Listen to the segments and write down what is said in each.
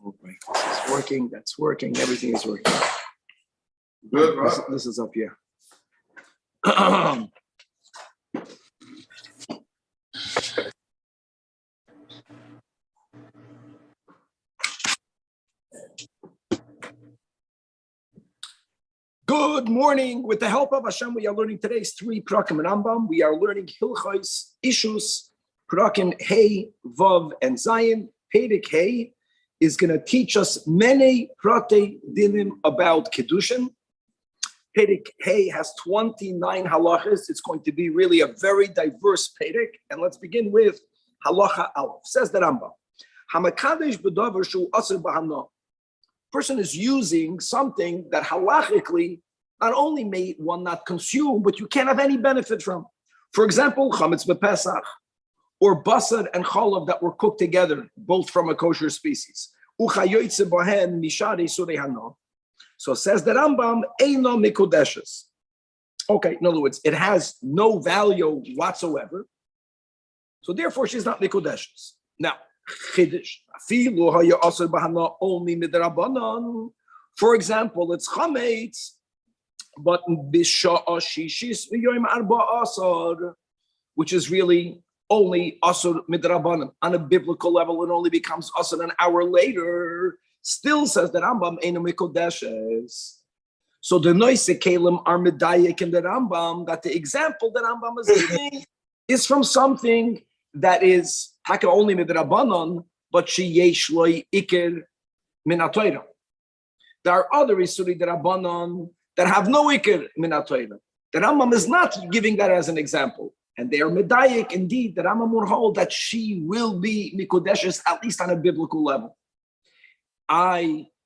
Oh, right. This is working. That's working. Everything is working. Good, This is up here. Good morning. With the help of Hashem, we are learning today's 3 Prakim Rambam. We are learning Hilchos, Ishus, Prakim Hey, Vav, and Zayin. Perek Hey is going to teach us many Prate Dinim about Kiddushin. Perek Hey has 29 halachas. It's going to be really a very diverse Perek. And let's begin with halacha Aleph. Says the Rambam, Hamakadesh b'davar shu aser b'hana. Person is using something that halachically not only may one not consume, but you can't have any benefit from. For example, chametz b'Pesach, or basar and chalav that were cooked together, both from a kosher species. Uchayoytze bohen mishari surei hana. So says the Rambam, eino mikodeshes. Okay, in other words, it has no value whatsoever. So therefore, she's not mikodeshes. Now, Chiddush. Only midrabanan. For example, it's chametz, but which is really only asur midrabanan. On a biblical level, it only becomes asur an hour later. Still says that Rambam eino mikodeshes. So the noise kalim are medayik in the Rambam that the example that Rambam is giving is from something that is only midrabanan, but she yesh loy iker min haTorah. There are other isuri derabanan that have no iker min haTorah. The Rambam is not giving that as an example, and they are medayik indeed. The Rambam will hold that she will be mikodeshes at least on a biblical level.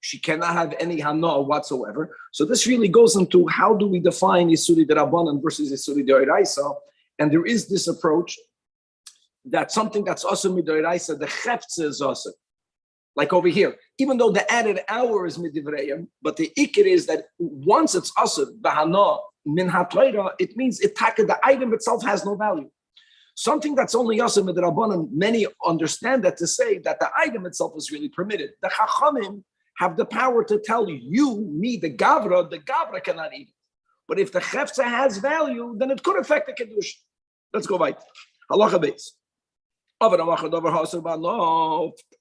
She cannot have any hana whatsoever. So this really goes into how do we define isuri derabanan versus isuri deoraisa, and there is this approach that something that's also midoraisa, the chefze is also. Like over here, even though the added hour is midivrayim, but the ikir is that once it's also bahana min haTorah, it means the item itself has no value. Something that's only also midrabanan, many understand that to say that the item itself is really permitted. The chachamim have the power to tell you, me, the gavra cannot eat it. But if the chefze has value, then it could affect the kiddush. Let's go right. Halacha beis. If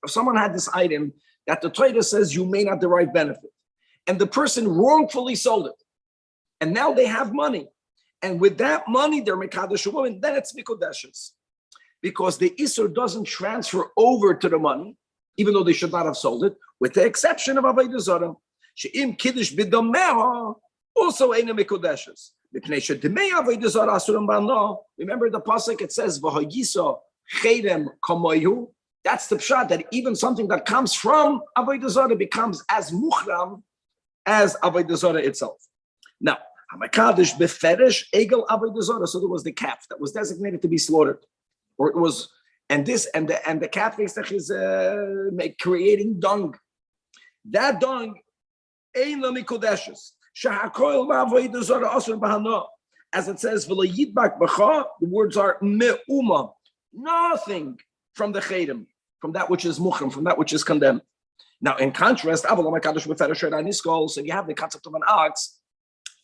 someone had this item that the Torah says you may not derive benefit, and the person wrongfully sold it, and now they have money, and with that money they're mekadosh a woman, then it's mikodeshes, because the isur doesn't transfer over to the money, even though they should not have sold it, with the exception of avodah zarah. She'im kiddush b'dameha also ain't a mikodeshes. Remember the pasuk, it says v'hayiso Chedem kamoyu. That's the pshat, that even something that comes from avodah zarah becomes as muchram as avodah zarah itself. Now, hamakadosh beferish egel avodah zarah. So there was the calf that was designated to be slaughtered, or it was, and the calf is creating dung. That dung ein la mikodeshes shahakoil avodah zarah asur bahana. As it says, v'lo yidbak b'cha. The words are me'uma. Nothing from the chedim, from that which is muchram, from that which is condemned. Now, in contrast, so you have the concept of an ox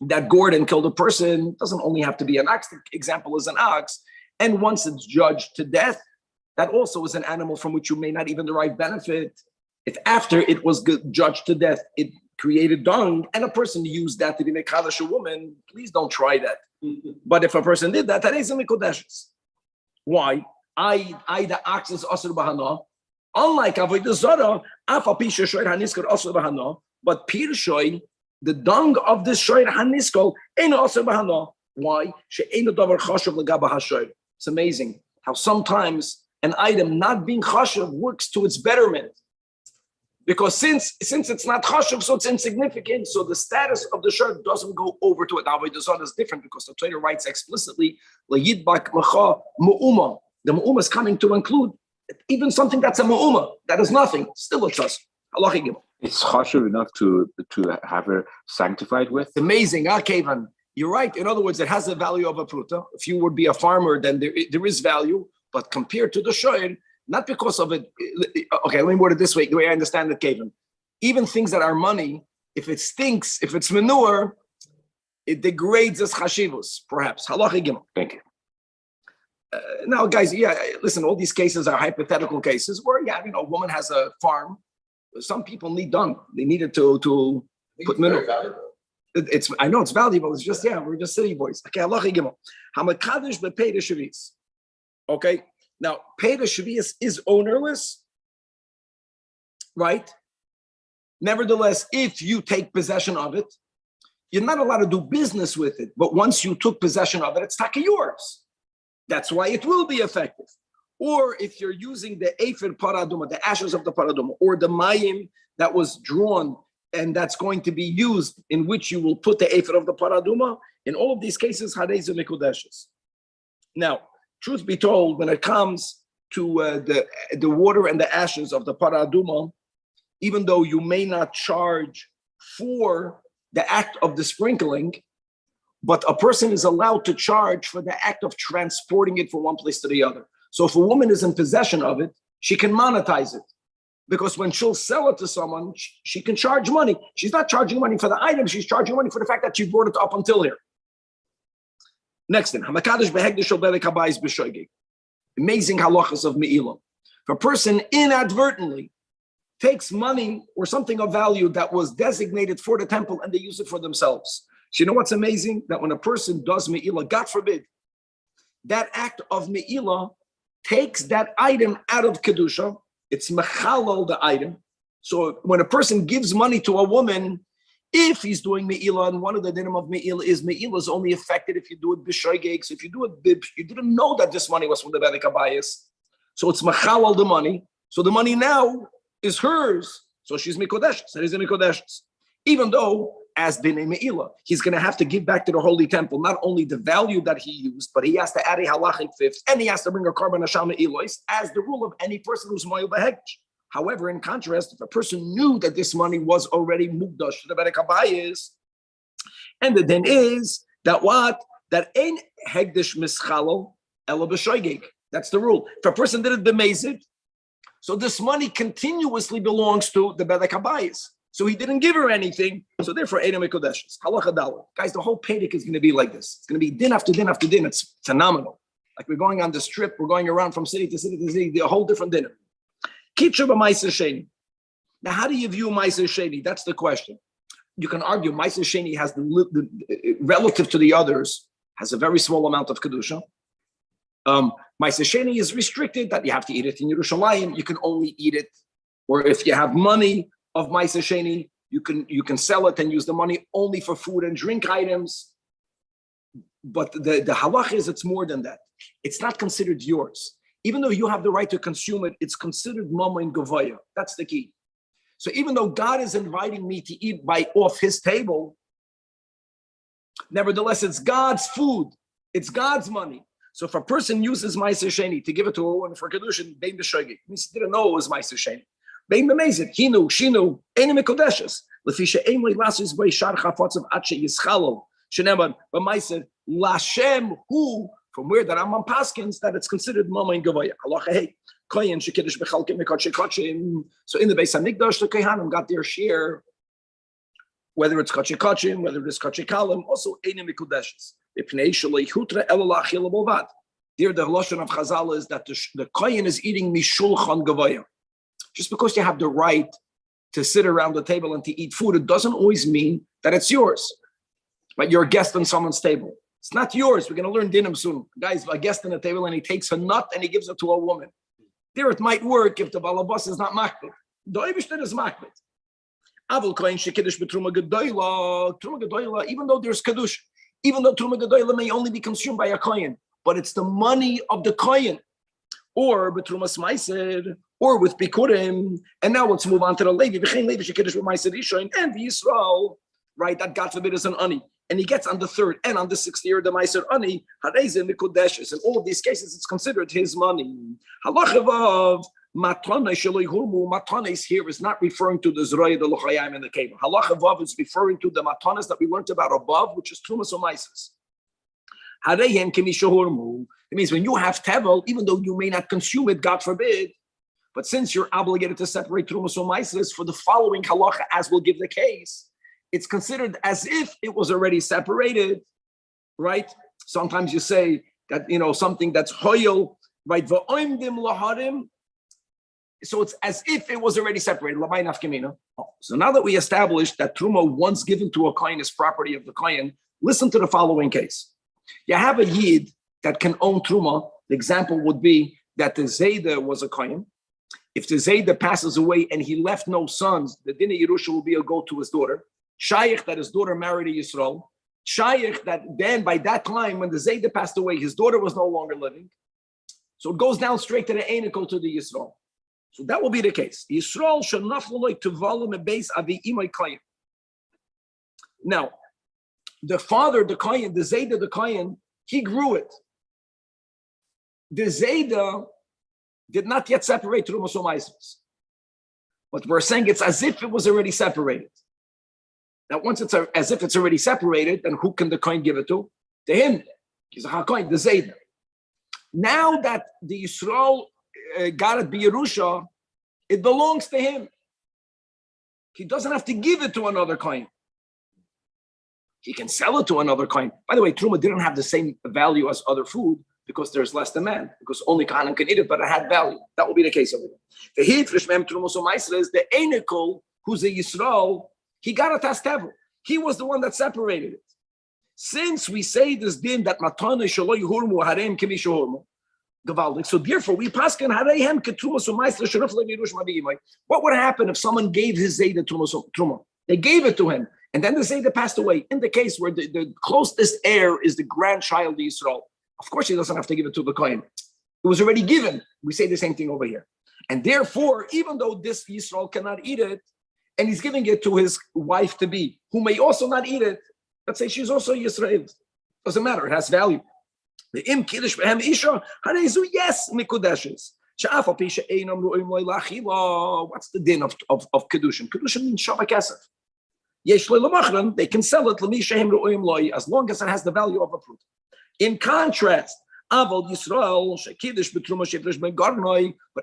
that gored and killed a person. It doesn't only have to be an ox. The example is an ox. And once it's judged to death, that also is an animal from which you may not even derive benefit. If after it was judged to death, it created dung, and a person used that to be mekadosh a woman, please don't try that. But if a person did that, that is a mikodeshes. Why? The ox is asur bahana. Unlike avodah zarah, afa pisha shoyr haniskol asur bahana, but pirshoy, the dung of the shoyr haniskol, ain't asur bahana. Why? She'eino davar chashuv legaba hashoyr. It's amazing how sometimes an item not being chashuv works to its betterment. Because since it's not chashuv, so it's insignificant. So the status of the shirt doesn't go over to it. Now, avodah zarah is different because the Torah writes explicitly, "La'yidbak macha mu'uma." The mu'uma is coming to include even something that's a mu'uma, that is nothing. Still it's us. It's chashuv enough to have her sanctified with. Amazing, Kevan. You're right. In other words, it has the value of a pruta. If you would be a farmer, then there is value. But compared to the shoyer, not because of it. Okay, let me word it this way, the way I understand it, Kevin. Even things that are money, if it stinks, if it's manure, it degrades as chashivus, perhaps. Halacha gimel. Thank you. Now, guys, listen, all these cases are hypothetical cases where, a woman has a farm. Some people need dung. They need it to put manure. I know it's valuable. It's just, we're just city boys. Okay, halacha gimel. Hamakadosh bepeida shavis. Okay, now peida shavis is ownerless, right? Nevertheless, if you take possession of it, you're not allowed to do business with it. But once you took possession of it, it's taka yours. That's why it will be effective. Or if you're using the Efer Paraduma, the ashes of the Paraduma, or the Mayim that was drawn and that's going to be used in which you will put the Efer of the Paraduma, in all of these cases, Hadeizu Mikudeshes. Now, truth be told, when it comes to the water and the ashes of the Paraduma, even though you may not charge for the act of the sprinkling, but a person is allowed to charge for the act of transporting it from one place to the other. So if a woman is in possession of it, she can monetize it. Because when she'll sell it to someone, she can charge money. She's not charging money for the item, she's charging money for the fact that she brought it up until here. Next thing, amazing halachas of Me'ilah. If a person inadvertently takes money or something of value that was designated for the temple and they use it for themselves. So you know what's amazing? That when a person does Me'ilah, God forbid, that act of Me'ilah takes that item out of Kedusha. It's mechalal, the item. So when a person gives money to a woman, if he's doing Me'ilah, and one of the dinim of Me'ilah is only affected if you do it b'shoigeg. So if you do it, you didn't know that this money was from the Bedek Habayis. So it's mechalal, the money. So the money now is hers. So she's Mikodeshes. So he's a Mikodeshes. Even though, as B'nei Me'ilah, he's going to have to give back to the Holy Temple not only the value that he used, but he has to add a halachic fifth, and he has to bring a korban hasham Me'ilos as the rule of any person who's moil b'hekdesh. However, in contrast, if a person knew that this money was already mukdash to the Bedek Habayis, and the din is that what? That ain't hekdesh mischalo ela b'shoigeg. That's the rule. If a person did it b'mezid, so this money continuously belongs to the Bedek Habayis. So he didn't give her anything. So therefore, Eina Mekodeshes. Halacha Daled. Guys, the whole Pedic is going to be like this. It's going to be din after din after din. It's phenomenal. Like we're going on the strip. We're going around from city to city to city. A whole different dinner. Kitcha b'Maiser Sheni. Now, how do you view Maiser Sheni? That's the question. You can argue Maiser Sheni has the relative to the others, has a very small amount of Kedusha. Maiser Sheni is restricted that you have to eat it in Yerushalayim. You can only eat it, or if you have money of Maiser Sheni, you can sell it and use the money only for food and drink items. But the halach is it's more than that. It's not considered yours. Even though you have the right to consume it, it's considered mama in gavaya. That's the key. So even though God is inviting me to eat off his table, nevertheless, it's God's food. It's God's money. So if a person uses Maiser Sheni to give it to a woman for Kedushin, bein b'shoigeg, means he didn't know it was Maiser Sheni. Bein b'mezid, hinu, shinu, eina mekodeshes. Lefi she'ein le'lasis b'ei shar chafotzav at she'yischalo. Sheneman, b'maiser, Lashem hu, from where the Rambam paskins that it's considered mama in gavaya. Halacha hey, koyin shekidish bechalkim mekotche kotchim. So in the Beis Hamikdash, the Kohanim got their share, whether it's kotche kotchim, whether it's kotche kalim, also eina mekodeshes. There, the halashon of Chazal is that the kohen is eating mishulchan gavaya. Just because you have the right to sit around the table and to eat food, it doesn't always mean that it's yours. But you're a guest on someone's table. It's not yours. We're going to learn dinim soon. Guys, a guest on the table and he takes a nut and he gives it to a woman. There it might work if the balabas is not makbid. The Eibishter is makbid. Avol kohen shekidish betruma gedoyla, truma gedoyla, even though there's kadush, even though truma gedoyla may only be consumed by a kohen, but it's the money of the kohen, or betrumas meiser, or with bikurim. And now let's move on to the Levi. V'chein Levi shekidish b'meiser rishon and Yisrael, right? That God forbid is an ani, and he gets on the third and on the 6th year the meiser ani hareze mikudeshes. In all of these cases, it's considered his money. Halachav matana sheloi humu. Matanes here is not referring to the zroya the lochayim in the cave. Halachav is referring to the matanas that we learned about above, which is trumas or meises. It means when you have tevel, even though you may not consume it, God forbid, But since you're obligated to separate Trumas from Maasros for the following halacha, as we'll give the case, it's considered as if it was already separated, right? Sometimes you say that, something that's hoyel, right? V'oimdim laharim. So it's as if it was already separated. So now that we established that Truma once given to a kohen is property of the kohen, listen to the following case. You have a yid that can own Truma. The example would be that the Zayda was a kohen. If the Zayda passes away and he left no sons, the din of Yerusha will be a go to his daughter. Shaykh, that his daughter married a Yisrael. Shaykh, that then by that time when the Zayda passed away, his daughter was no longer living. So it goes down straight to the Einikel, to the Yisrael. So that will be the case. Yisrael should not like to volume a base avi imay kohen. Now, the father, the kohen, the Zayda, the kohen, he grew it. The Zayda did not yet separate Trumas from Maasros. But we're saying it's as if it was already separated. Now, once it's as if it's already separated, then who can the kohen give it to? To him. He's a HaKohen, the Zayda. Now that the Yisrael got it B'Yerusha, it belongs to him. He doesn't have to give it to another kohen. He can sell it to another kohen. By the way, Truma didn't have the same value as other food because there's less demand, because only Kohanim can eat it, but it had value. That will be the case over there. The Hifrish Mem Trumas Maasros is the Einikel, who's a Yisrael. He got a tastevel. He was the one that separated it. Since we say this din that matana shelo yehurmu harem kemi shehurmu, gavaldik. So therefore, we paskin harehem ketrumas u'maasros sheruf levirush maviyimai. What would happen if someone gave his zayda truma? They gave it to him, and then the zayda passed away. In the case where the closest heir is the grandchild of Yisrael, of course he doesn't have to give it to the kohen. It was already given. We say the same thing over here, and therefore, even though this Yisrael cannot eat it, and he's giving it to his wife to be, who may also not eat it. Let's say she's also Yisrael. Doesn't matter, it has value. The im kiddush behem isha, harezu yes mikudeshes. What's the din of kedushin? Kedushin means shava kesef. They can sell it as long as it has the value of a fruit. In contrast, but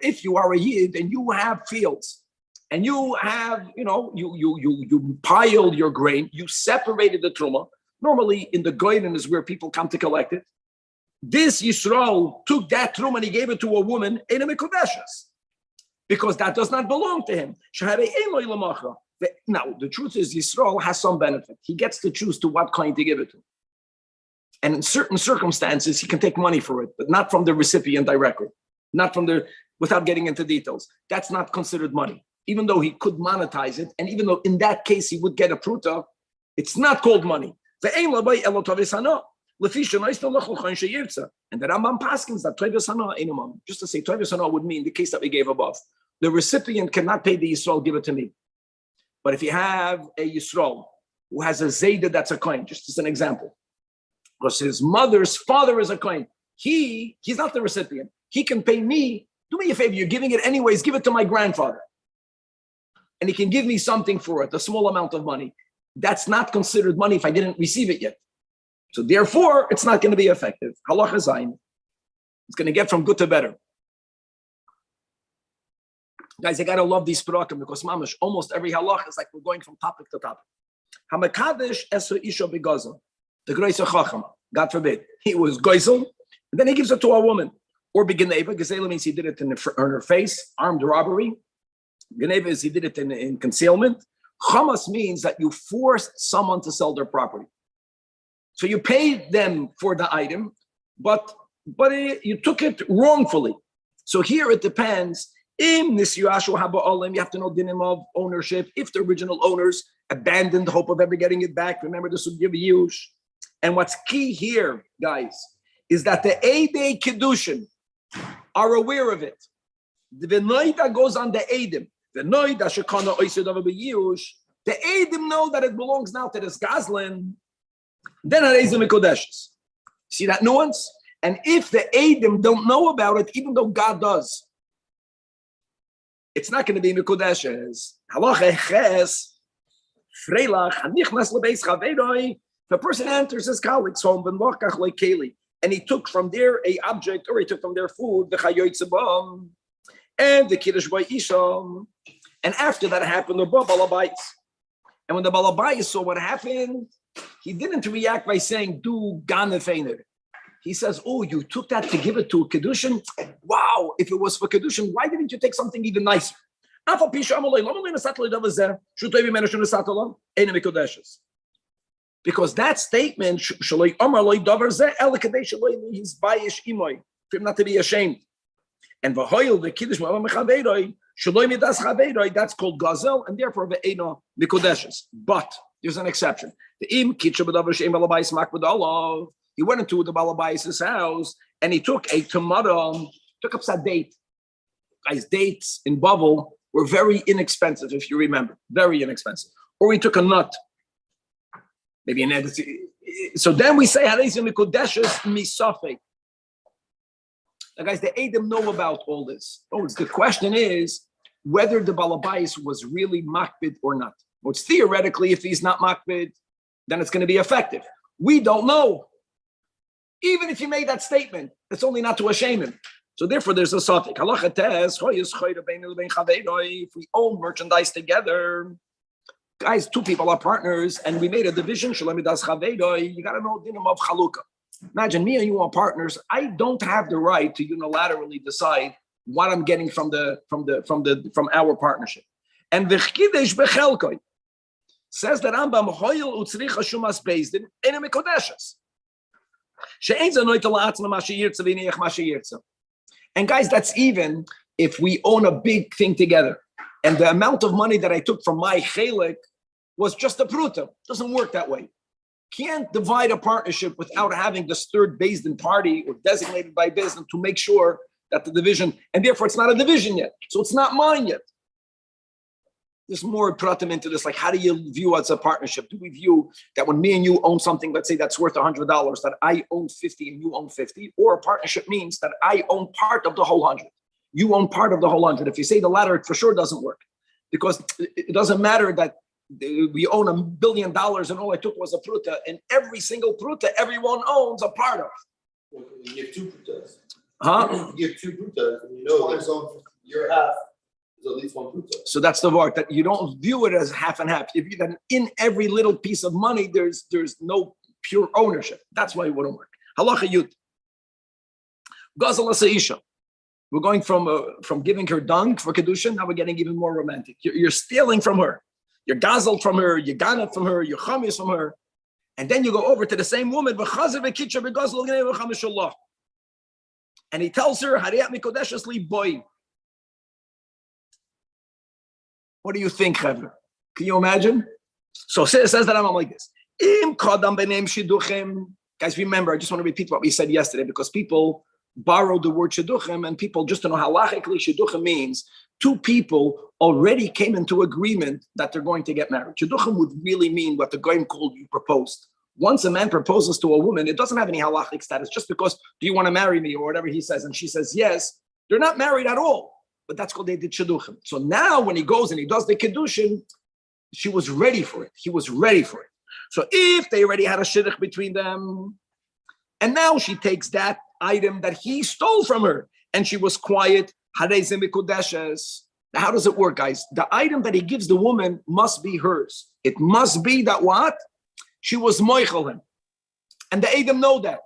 if you are a yid and you have fields, and you have, you piled your grain, you separated the truma. Normally in the goyim is where people come to collect it. This Yisrael took that truma and he gave it to a woman in a mikudeshes, because that does not belong to him. Now, the truth is Yisrael has some benefit. He gets to choose to what kind to give it to. And in certain circumstances, he can take money for it, but not from the recipient directly, not from without getting into details. That's not considered money. Even though he could monetize it, and even though in that case he would get a pruta, it's not called money. And the Rambam paskins that Toivos Hana Einumam. Just to say, Toivos Hana would mean the case that we gave above. The recipient cannot pay the Yisrael, give it to me. But if you have a Yisrael who has a Zayda that's a coin, just as an example, because his mother's father is a coin, he's not the recipient. He can pay me. Do me a favor, you're giving it anyways, give it to my grandfather. And he can give me something for it, a small amount of money. That's not considered money if I didn't receive it yet. So therefore, it's not going to be effective. Halacha zayin. It's going to get from good to better. Guys, I got to love these parakim because mamash, almost every halacha is like we're going from topic to topic. Hamakadesh esu isha begazel. The Greisa Chacham, God forbid, he was goizel, and then he gives it to a woman. Or begeneva, gezela means he did it on her face, armed robbery. Geneva is he did it in concealment. Chamas means that you forced someone to sell their property. So you paid them for the item, but you took it wrongfully. So here it depends. You have to know dinim of ownership. If the original owners abandoned the hope of ever getting it back, remember this would give a yush. And what's key here, guys, is that the Eidei Kedushin are aware of it. The Venoida goes on the Eidim. The Eidim know that it belongs now to this Gazlan. Then Harezim Mikodeshes. See that nuance? And if the Eidim don't know about it, even though God does, it's not going to be Mikodeshes. If a person enters his colleague's home, and he took from there a object, or he took from their food, and the Kiddush by Isha. And after that happened, the Balabais. And when the Balabais saw what happened, he didn't react by saying, do Ganefeiner. He says, oh, you took that to give it to a Kedushin? Wow, if it was for Kedushin, why didn't you take something even nicer? Because that statement, for him not to be ashamed. And the Kiddush, that's called Gazel, and therefore ve'ena mikodeshes. But there's an exception. He went into the Balabais' house and he took a tomato, took up some date. Guys, dates in Bavel were very inexpensive, if you remember, very inexpensive. Or he took a nut, maybe an egg. So then we say, now guys, the Edom know about all this. The question is whether the Balabais was really makbid or not. Which theoretically, if he's not makbid, then it's going to be effective. We don't know. Even if he made that statement, it's only not to shame him. So therefore, there's a safek. If we own merchandise together, guys, two people are partners, and we made a division. You got to know dinam of chalukah. Imagine me and you are partners. I don't have the right to unilaterally decide what I'm getting from our partnership. And v'chkidesh bechelkoi says that Rambam hoyel utzricha shumas bezdin ena mikodeshes. And guys, that's even if we own a big thing together. And the amount of money that I took from my chelik was just a pruta. Doesn't work that way. Can't divide a partnership without having this third based in party or designated by business to make sure that the division, and therefore it's not a division yet. So it's not mine yet. There's more pratim into this, like how do you view as a partnership? Do we view that when me and you own something, let's say that's worth $100, that I own 50 and you own 50, or a partnership means that I own part of the whole 100. You own part of the whole 100. If you say the latter, it for sure doesn't work, because it doesn't matter that we own $1 billion and all I took was a pruta, and every single pruta everyone owns a part of. Well, you give two prutas. Huh? You give two prutas, and you know there's your half. At least one pruta. So that's the word, that you don't view it as half and half. If you then in every little piece of money, there's no pure ownership. That's why it wouldn't work. Halacha Yud. Gazal Isha. We're going from giving her dung for kedushin. Now we're getting even more romantic. You're stealing from her. You're gazal from her. You ganat from her. You're chamis from her, and then you go over to the same woman. And he tells her, "Hariyat mikodeshes li boy." What do you think, Chevra? Can you imagine? So it says that I'm like this. Guys, remember, I just want to repeat what we said yesterday, because people borrowed the word shidduchim, and people just to know halachically shidduchim means two people already came into agreement that they're going to get married. Shidduchim would really mean what the Goyim called you proposed. Once a man proposes to a woman, it doesn't have any halachic status. Just because, do you want to marry me, or whatever he says, and she says yes, they're not married at all. But that's called they did shidduchim. So now when he goes and he does the kiddushin, she was ready for it. He was ready for it. So if they already had a shidduch between them, and now she takes that item that he stole from her, and she was quiet, how does it work, guys? The item that he gives the woman must be hers. It must be that what? She was moichel him. And the Edom know that.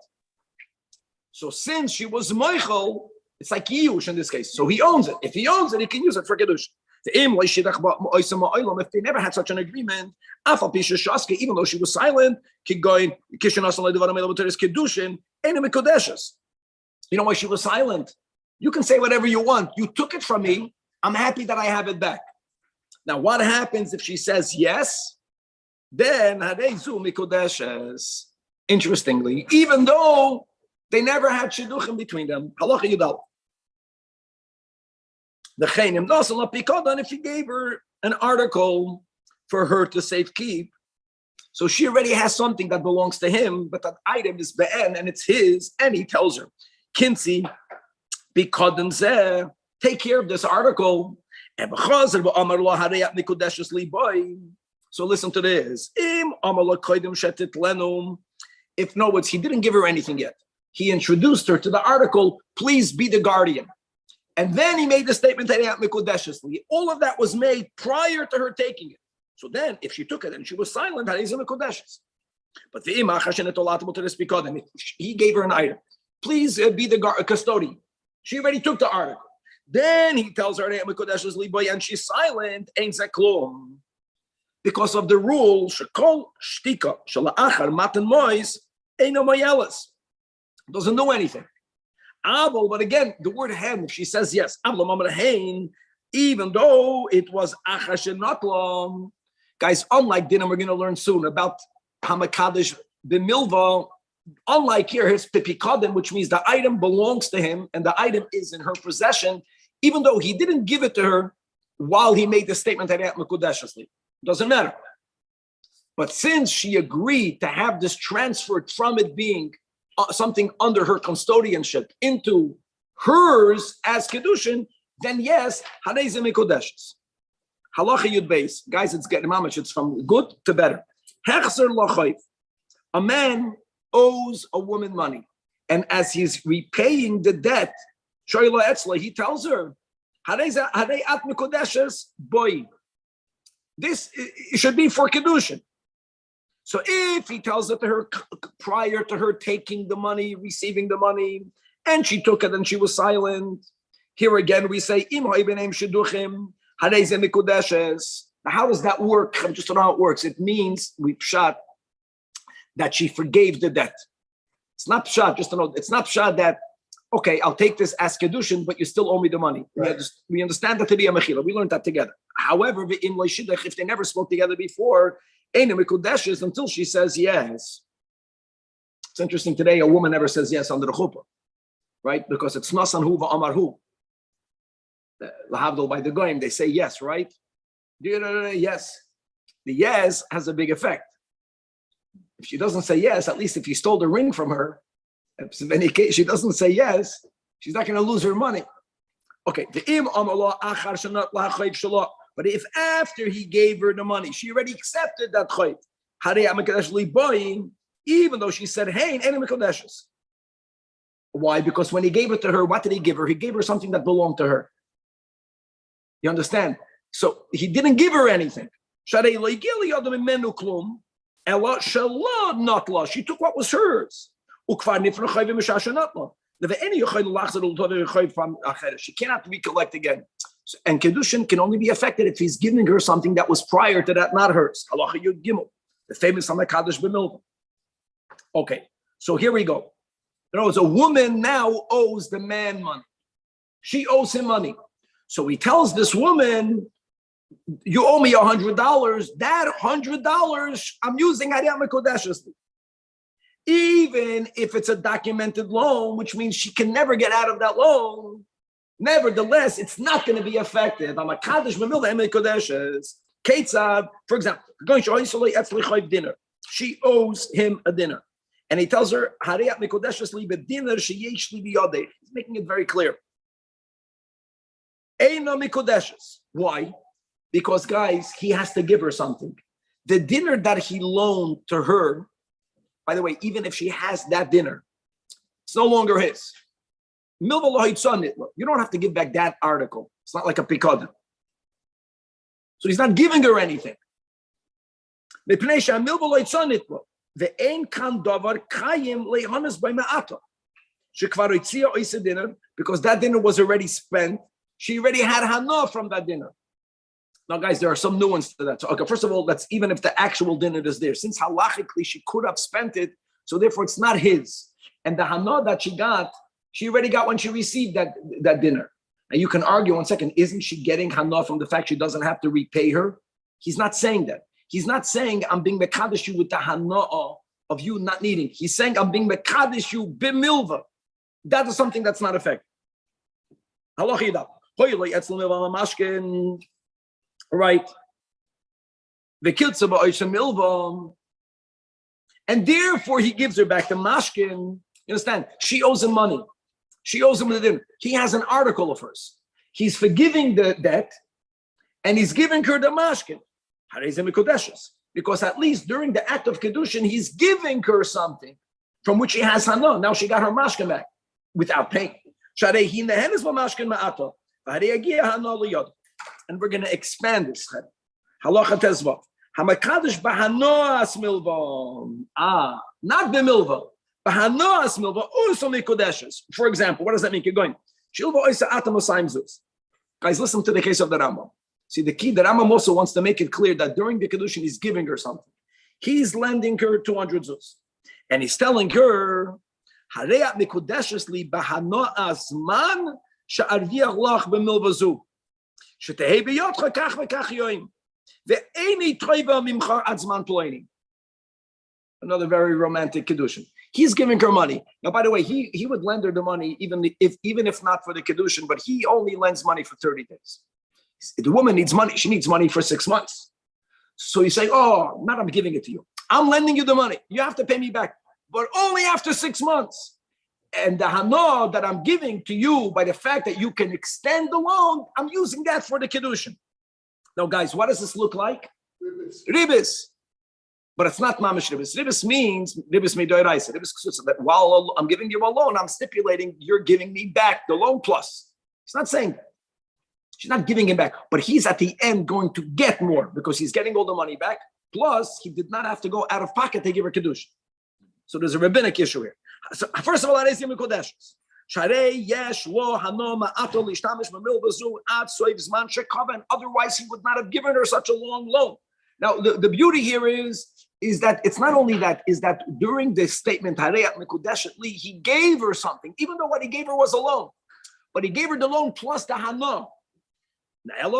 So since she was moichel, it's like Yush in this case. So he owns it. If he owns it, he can use it for Kiddush. If they never had such an agreement, even though she was silent, you know why she was silent? You can say whatever you want. You took it from me. I'm happy that I have it back. Now, what happens if she says yes? Then, interestingly, even though they never had shidduchim between them, halacha yudal. The chayim doesn't pikodan if he gave her an article for her to safekeep. So she already has something that belongs to him, but that item is be'en and it's his, and he tells her, Kinsi, pikodan zeh, take care of this article. So listen to this. If he didn't give her anything yet. He introduced her to the article, please be the guardian. And then he made the statement that all of that was made prior to her taking it. So then, if she took it and she was silent, but the he gave her an item. Please be the custodian. She already took the article. Then he tells her and she's silent. Because of the rule, doesn't know anything. But again, the word hen, she says yes. Even though it was guys, unlike dinner, we're going to learn soon about Hamakadish b'milva. Unlike here, his pipikodim, which means the item belongs to him and the item is in her possession, even though he didn't give it to her while he made the statement doesn't matter. But since she agreed to have this transferred from it being something under her custodianship into hers as kedushin, then yes, Haneze Mikodeshes. Halacha Yud Beis. Guys, it's getting mamish. It's from good to better. Hechzer lachayv. A man owes a woman money, and as he's repaying the debt, Shoyla Etzla, he tells her, Hadei at Mikodeshes, boy. This it should be for kedushin. So if he tells it to her prior to her taking the money, receiving the money, and she took it and she was silent, here again we say, now how does that work? I just don't know how it works. It means we pshat that she forgave the debt. It's not pshat, just to know, it's not pshat that, okay, I'll take this as kedushin, but you still owe me the money. Right. We understand that to be a mechila. We learned that together. However, if they never spoke together before, until she says yes. It's interesting today, a woman never says yes under the chuppah, right? Because it's nasan hu va'amar hu. Lahavdol by the goyim, they say yes, right? Yes. The yes has a big effect. If she doesn't say yes, at least if he stole the ring from her, if in any case she doesn't say yes, she's not going to lose her money. Okay, the im amallah achar shanat la'chayv shalah. But if after he gave her the money, she already accepted that chayv, even though she said, hey, any mikadeshes. Why? Because when he gave it to her, what did he give her? He gave her something that belonged to her. You understand? So he didn't give her anything. She took what was hers. She cannot recollect again. And kedushin can only be affected if he's giving her something that was prior to that, not hers. Halacha Yud Gimel, the famous Hamakadish b'milva. Okay, so here we go. In other words, a woman now owes the man money. She owes him money. So he tells this woman, you owe me $100. That $100 I'm using Hariyat Mekodeshes. Even if it's a documented loan, which means she can never get out of that loan, nevertheless, it's not going to be effective. I'm a kaddish b'milva kodeshes. Ketzad, for example, dinner. She owes him a dinner, and he tells her, "Hariyat mekodeshes li bedinner sheyesh li biyodei." He's making it very clear. Eina mekodeshes. Why? Because, guys, he has to give her something. The dinner that he loaned to her, by the way, even if she has that dinner, it's no longer his. You don't have to give back that article. It's not like a pikad. So he's not giving her anything. Because that dinner was already spent. She already had hana from that dinner. Now, guys, there are some nuances to that. So, okay, first of all, that's even if the actual dinner is there. Since halachically she could have spent it, so therefore it's not his. And the hana that she got, she already got when she received that dinner. And you can argue, 1 second, isn't she getting hana from the fact she doesn't have to repay her? He's not saying that. He's not saying I'm being mekadesh you with the hana of you not needing. He's saying I'm being mekadesh you b'milva. That is something that's not effective. Right. And therefore he gives her back the mashkin. You understand? She owes him money. She owes him the dinner. He has an article of hers. He's forgiving the debt, and he's giving her the mashkin. Because at least during the act of kedushin, he's giving her something from which she has hana. Now she got her mashkin back without paying. And we're going to expand this. Halacha tezvav. Hamakadosh bahanoas milva. Not b'milva. Bahanoas milva also mikodeshes. For example, what does that mean? Keep going. Shilva oisa atam osayim zuz. Guys, listen to the case of the Rambam. See, the key, the Rambam also wants to make it clear that during the Kedushin, he's giving her something. He's lending her 200 zuz. And he's telling her, Hareat mikodeshes li bahano azman sha'arviach lach b'milva zu. Shetehei b'yotcha kach v'kach yoim. Ve'eni toiva mimcha azman ploini. Another very romantic Kedushin. He's giving her money. Now, by the way, he would lend her the money even if not for the Kedushin, but he only lends money for 30 days. The woman needs money. She needs money for 6 months. So he's saying, oh, not I'm giving it to you. I'm lending you the money. You have to pay me back, but only after 6 months. And the hana that I'm giving to you by the fact that you can extend the loan, I'm using that for the Kedushin. Now, guys, what does this look like? Ribis. But it's not mamish ribis. Ribis means ribis midoraisa. Ribis that while I'm giving you a loan, I'm stipulating you're giving me back the loan plus. He's not saying she's not giving him back, but he's at the end going to get more because he's getting all the money back. Plus, he did not have to go out of pocket to give her kedusha. So there's a rabbinic issue here. So first of all, aresim kodeshes. Sharei yesh lo hanoma atol ishtamish mamil bazu ad soiv zman shekavan. Otherwise, he would not have given her such a long loan. Now, the beauty here is that it's not only that, is that during this statement, he gave her something, even though what he gave her was a loan. But he gave her the loan plus the hana. Now,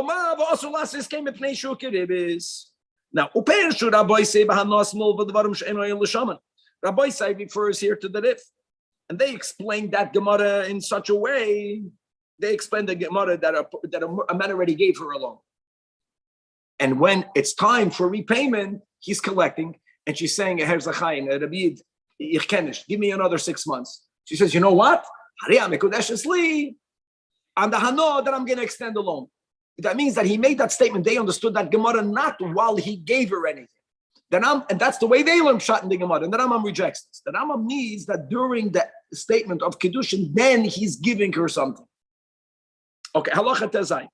Rabbi say refers here to the Rif. And they explained that Gemara in such a way, they explained the Gemara that a man already gave her a loan. And when it's time for repayment, he's collecting, and she's saying, Rabbi, give me another 6 months. She says, you know what? On the hano that I'm going to extend the loan. That means that he made that statement. They understood that Gemara not while he gave her anything. And that's the way they learn shot in the Gemara. And the Rambam rejects this. The Rambam needs that during the statement of Kedushin, then he's giving her something. Okay, halacha tezai.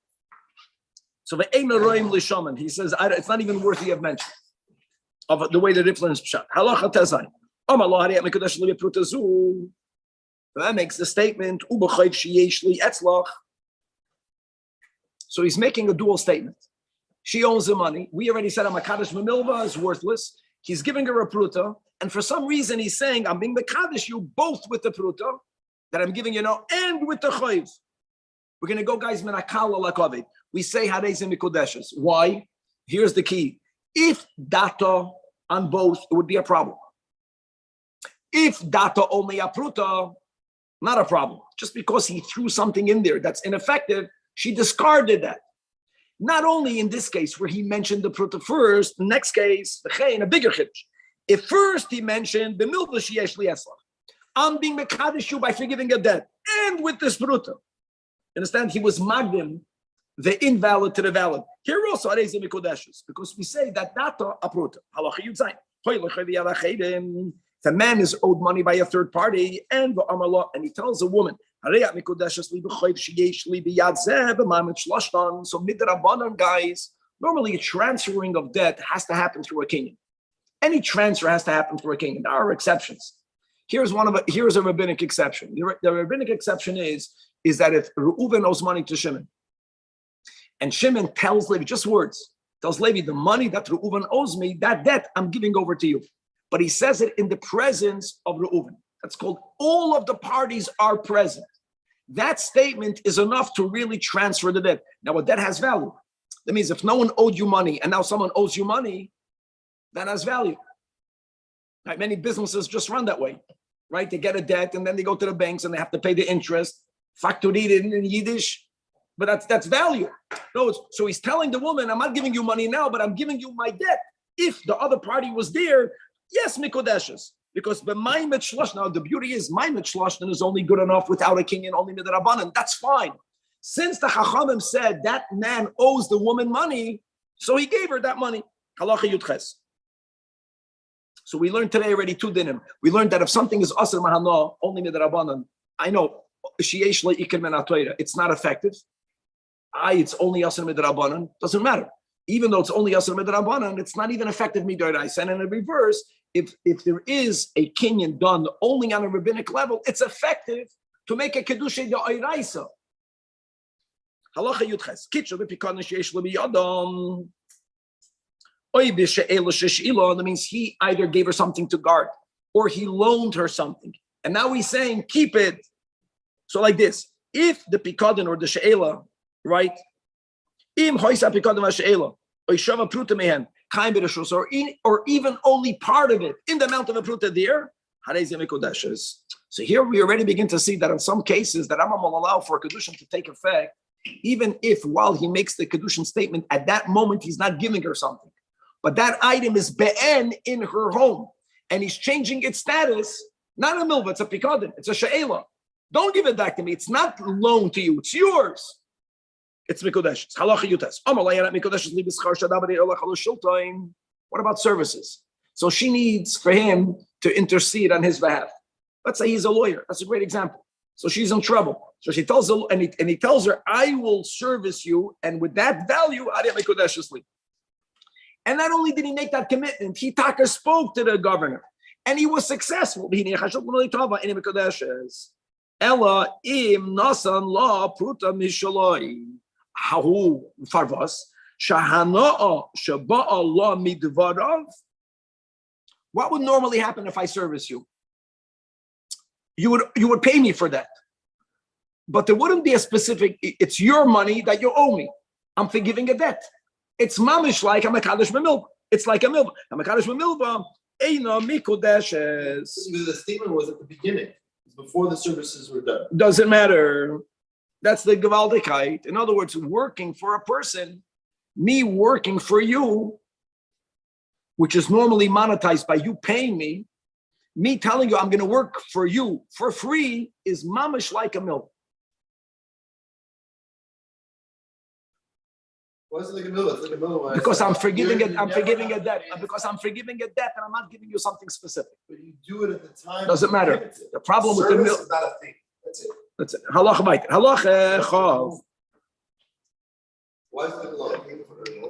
So the Ein Roim Lishaman, he says, it's not even worthy of mention of the way the Rif learns Pshat. Halacha Tezai. That makes the statement, so he's making a dual statement. She owns the money. We already said Makadosh Mamilva is worthless. He's giving her a pruta, and for some reason he's saying, I'm being Makadosh you both with the pruta that I'm giving you now and with the chayv. We're going to go, guys, menakala lakavid. We say harezim mikodeshes. Why? Here's the key. If data on both, it would be a problem. If data only a pruta, not a problem. Just because he threw something in there that's ineffective, she discarded that. Not only in this case where he mentioned the pruta first, the next case, in a bigger chiddush. If first he mentioned the milva sheyesh li'eslach, I'm being mekadosh you by forgiving a debt, and with this pruta. Understand? He was magdim, the invalid to the valid. Here also, because we say that data apruta. If a man is owed money by a third party, and he tells a woman, so midrabanan, guys, normally a transferring of debt has to happen through a kinyan. Any transfer has to happen through a kinyan. There are exceptions. Here's a rabbinic exception. The rabbinic exception is that if Reuven owes money to Shimon, and Shimon tells Levi, just words, tells Levi, the money that Reuven owes me, that debt I'm giving over to you. But he says it in the presence of Reuven. That's called all of the parties are present. That statement is enough to really transfer the debt. Now, a debt has value. That means if no one owed you money and now someone owes you money, that has value. Right? Many businesses just run that way, right? They get a debt and then they go to the banks and they have to pay the interest. Fakturid in Yiddish, but that's value. No, so he's telling the woman, I'm not giving you money now, but I'm giving you my debt. If the other party was there, yes, mikodeshes. Because now the beauty is maimet shlashnan is only good enough without a king and only midrabanan. That's fine. Since the Chachamim said that man owes the woman money, so he gave her that money. Halacha yudches. So we learned today already two dinim. We learned that if something is asr mahana, only midrabanan. I know it's not effective. It's only Yasser Midrabanan. Doesn't matter. Even though it's only Yasser Midrabanan, it's not even effective Midoraisa. And in the reverse, if there is a kinyan done only on a rabbinic level, it's effective to make a kedusha Doraisa. Halacha Yudches. Kitcher b'pikadon sheyesh lo biyadam. Oy b'she'elo shesh'ilo. That means he either gave her something to guard or he loaned her something. And now he's saying, keep it. So like this, if the pikadon or the she'ela, right? Im hoisa pikadon v'she'ela, or shava pruta mehen, kaim b'reshus, or even only part of it in the amount of a pruta there, harei zeh mekodeshes. So here we already begin to see that in some cases that Rambam will allow for a kedushin to take effect, even if while he makes the kedushin statement at that moment he's not giving her something, but that item is be'en in her home, and he's changing its status. Not a milva, it's a pikadon, it's a she'ela. Don't give it back to me. It's not loaned to you. It's yours. It's mikodesh. Halacha yutas. What about services? So she needs for him to intercede on his behalf. Let's say he's a lawyer. That's a great example. So she's in trouble. So she tells her, and he tells her, I will service you, and with that value, and not only did he make that commitment, he spoke to the governor. And he was successful. Ella im nasan la pruta mishaloi. Hahu farvas shahana shaba Allah midvarav. What would normally happen if I service you? You would pay me for that, but there wouldn't be a specific. It's your money that you owe me. I'm forgiving a debt. It's mamish like I'm a kaddish b'milva. It's like a milva. I'm a kaddish b'milva. Eina mikodeshes. The statement was at the beginning, before the services were done. Doesn't matter. That's the gewaltigkeit. In other words, working for a person, me working for you, which is normally monetized by you paying me telling you I'm going to work for you for free is mamish like a milk. Why is it like a middle? It's like a middle. Because I'm forgiving it. I'm forgiving a debt. Because I'm forgiving a debt, and I'm not giving you something specific. But you do it at the time. Doesn't matter. The problem with the milk is not a thing. That's it. That's it. Halacha b'ayit. Halacha chav. Why is it like a law?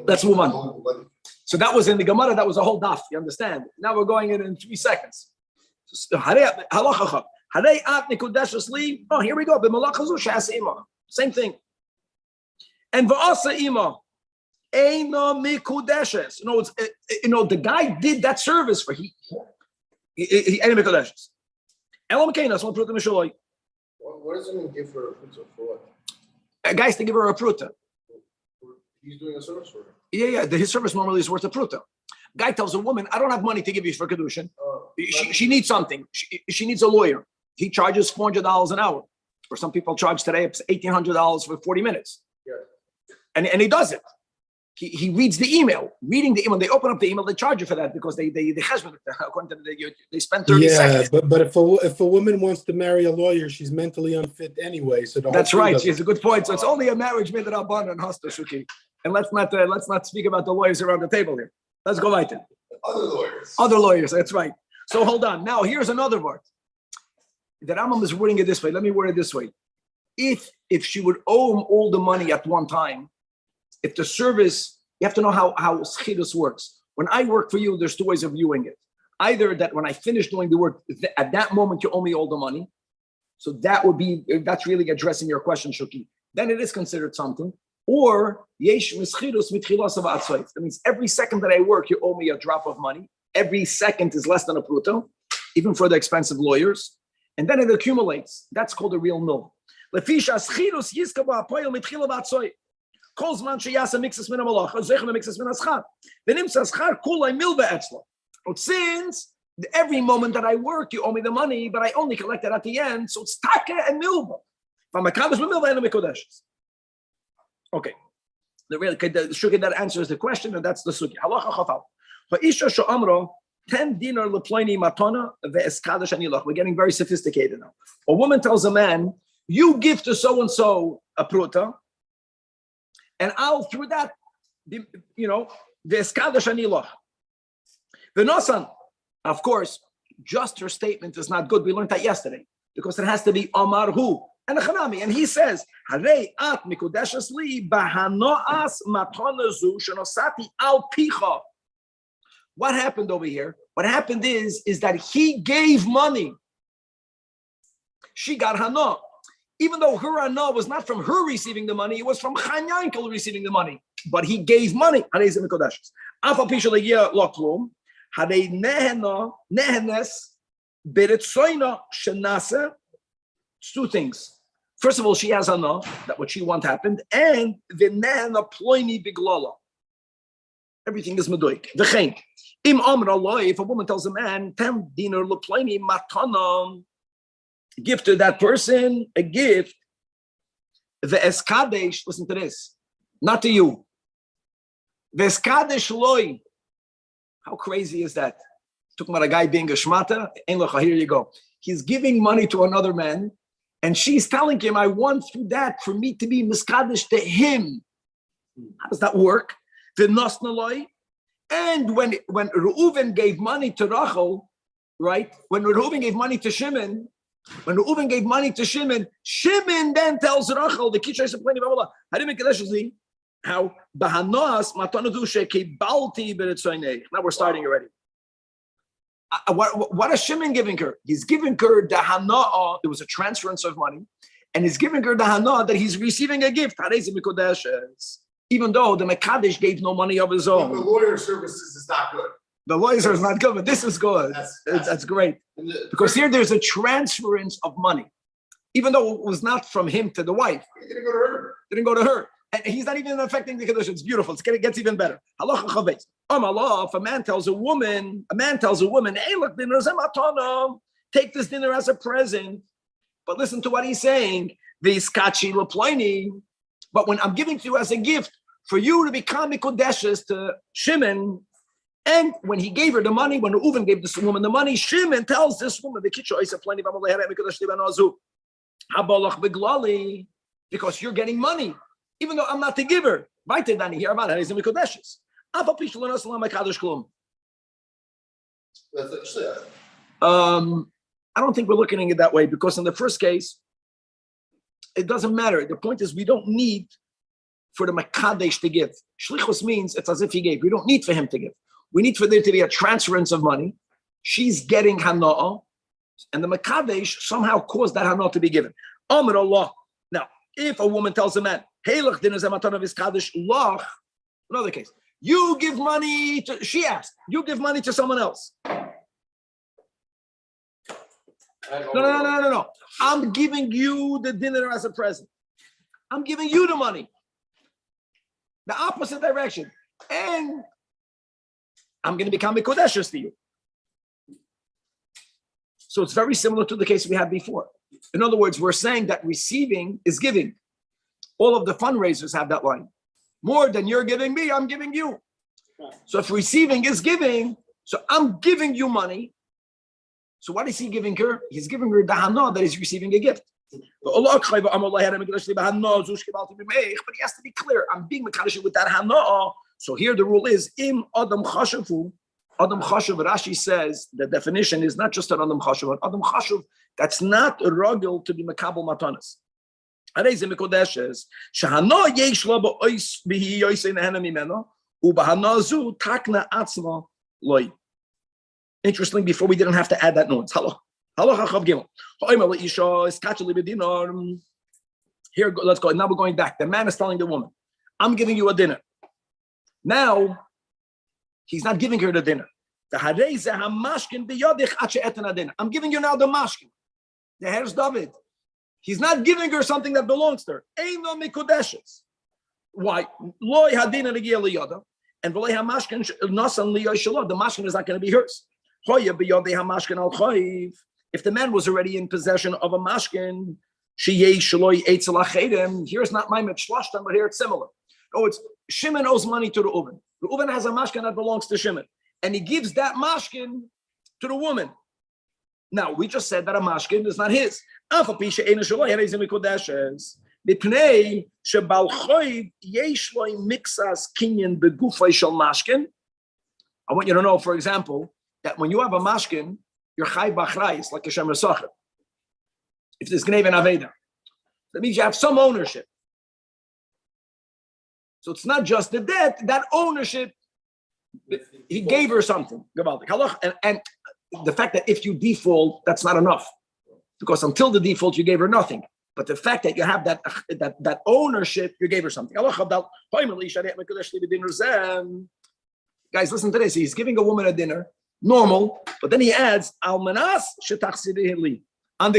Let's move on. So that was in the Gemara. That was a whole daf. You understand? Now we're going in 3 seconds. Halacha chav. Harei at nikudesh li. Oh, here we go. B'malachazu she'as ima. Same thing. And v'asa ima. Eina mikudeshes. The guy did that service for he eina mikudeshes. Elam keinas won't pruta mishaloi. What does it mean give her a pruta for what? A guy's to give her a pruta. He's doing a service for her. Yeah. His service normally is worth a pruta. Guy tells a woman, I don't have money to give you for kedushin. She needs something. She needs a lawyer. He charges $400 an hour. Or some people charge today $1,800 for 40 minutes. Yeah. And he does it. He reads the email. Reading the email, they open up the email, they charge you for that because they spend 30 seconds. Yeah, but if a woman wants to marry a lawyer, she's mentally unfit anyway. So that's right. She's a good point. So it's only a marriage made rabban and hasta shuki. And let's not speak about the lawyers around the table here. Let's go right in. Other lawyers. That's right. So hold on. Now here's another word. The Rambam is wording it this way. Let me word it this way. If she would owe him all the money at one time, if the service, you have to know how schidus works. When I work for you, there's 2 ways of viewing it. Either that when I finish doing the work, at that moment you owe me all the money. So that's really addressing your question, Shuki. Then it is considered something. Or yesh mischidus mitchilas of atzayt. That means every second that I work, you owe me a drop of money. Every second is less than a pruto, even for the expensive lawyers. And then it accumulates. That's called a real mill. Lefisha schidus yiskaba apoyel mitchilas of atzayt. But since every moment that I work, you owe me the money, but I only collect it at the end, so it's taka and milva. Okay. The sugar that answers the question, and that's the sugi. Halacha chafal. Ha'isha she'amro 10 dinar leploini matona ve'eskadosh anilach. We're getting very sophisticated now. A woman tells a man, you give to so and so a pruta, and I'll through that, the eskadosh anilach. The nosan, of course, just her statement is not good. We learned that yesterday because it has to be amar hu. and a Chanami. And he says, Harei at mikudeshes li bahanoas matonazu shenosati al picha. What happened over here? What happened is that he gave money. She got hana. Even though her hana was not from her receiving the money, it was from Chaim Yankel receiving the money. But he gave money. Harei ze mikudeshes. Afal pisha legia lo klum. Harei nehenes beretzoina shenase. Two things. First of all, she has hana, that what she want happened, and v'nehena ploini biglala. Everything is medoik. V'chein. Im amr Allah, if a woman tells a man, 10 dinar leploini matana, give to that person a gift, ve'eskadesh, listen to this, not to you. Ve'eskadesh loy. How crazy is that? Talking about a guy being a shmata, here you go. He's giving money to another man, and she's telling him, I want through that for me to be miskadish to him. How does that work? The nosnaloi. And when Reuven gave money to Rachel, right? When Reuven gave money to Shimon, Shimon then tells Rachel, the Kishay Sapplani Baba, how Bahanos Matonadushe Kibalti Beretzoinei. Now we're starting already. What is Shimon giving her? He's giving her the hana'ah. There was a transference of money, and he's giving her the hana'ah that he's receiving a gift. Even though the Mekadesh gave no money of his own. The lawyer services is not good. The lawyer is not good, but this is good. That's great. Because here there's a transference of money. Even though it was not from him to the wife. It didn't go to her. Didn't go to her. And he's not even affecting the Kiddush. It's beautiful. It gets even better. Halacha chavetz. If a man tells a woman, hey, look, dinner zematana, take this dinner as a present. But listen to what he's saying. V'iskachi leploini. But when I'm giving to you as a gift for you to become mikodeshes to Shimon, and when he gave her the money, when Reuven gave this woman the money, Shimon tells this woman, because you're getting money, even though I'm not the giver. I don't think we're looking at it that way, because in the first case, it doesn't matter. The point is, we don't need for the Makadesh to give. Shlichus means it's as if he gave. We don't need for him to give. We need for there to be a transference of money. She's getting Hana'ah, and the Makadesh somehow caused that Hana'ah to be given. Amr Allah. Now, if a woman tells a man, hey, look, dinner zematana v'skadesh lach, another case, you give money to, she asked, you give money to someone else. No. I'm giving you the dinner as a present. I'm giving you the money. The opposite direction. And I'm going to become a kodeshes to you. So it's very similar to the case we had before. In other words, we're saying that receiving is giving. All of the fundraisers have that line. More than you're giving me, I'm giving you. So if receiving is giving, so I'm giving you money. So what is he giving her? He's giving her the hana that he's receiving a gift. But he has to be clear. I'm being mekadosh with that hana. So here the rule is im adam chashavu. Adam chashav, Rashi says the definition is not just an adam chashav. Adam chashav, that's not a ragil to be makabel matanas. Interesting, before we didn't have to add that note. Here, let's go. Now we're going back. The man is telling the woman, I'm giving you a dinner. Now, he's not giving her the dinner. I'm giving you now the mashkin. The Herz David. He's not giving her something that belongs to her. Why? And the mashkin is not going to be hers. If the man was already in possession of a mashkin, here's not my mitzvah, but here it's similar. Oh, it's Shimon owes money to the Reuven. The Reuven has a mashkin that belongs to Shimon, and he gives that mashkin to the woman. Now, we just said that a mashkin is not his. I want you to know, for example, that when you have a mashkin, you're chai b'achrayis, like a shemer socher. If there's gnei and aveda, That means you have some ownership. So it's not just the debt, that ownership, he gave her something. And the fact that if you default, that's not enough. Because until the default, you gave her nothing. But the fact that you have that ownership, you gave her something. Guys, listen to this. He's giving a woman a dinner, normal, but then he adds, on the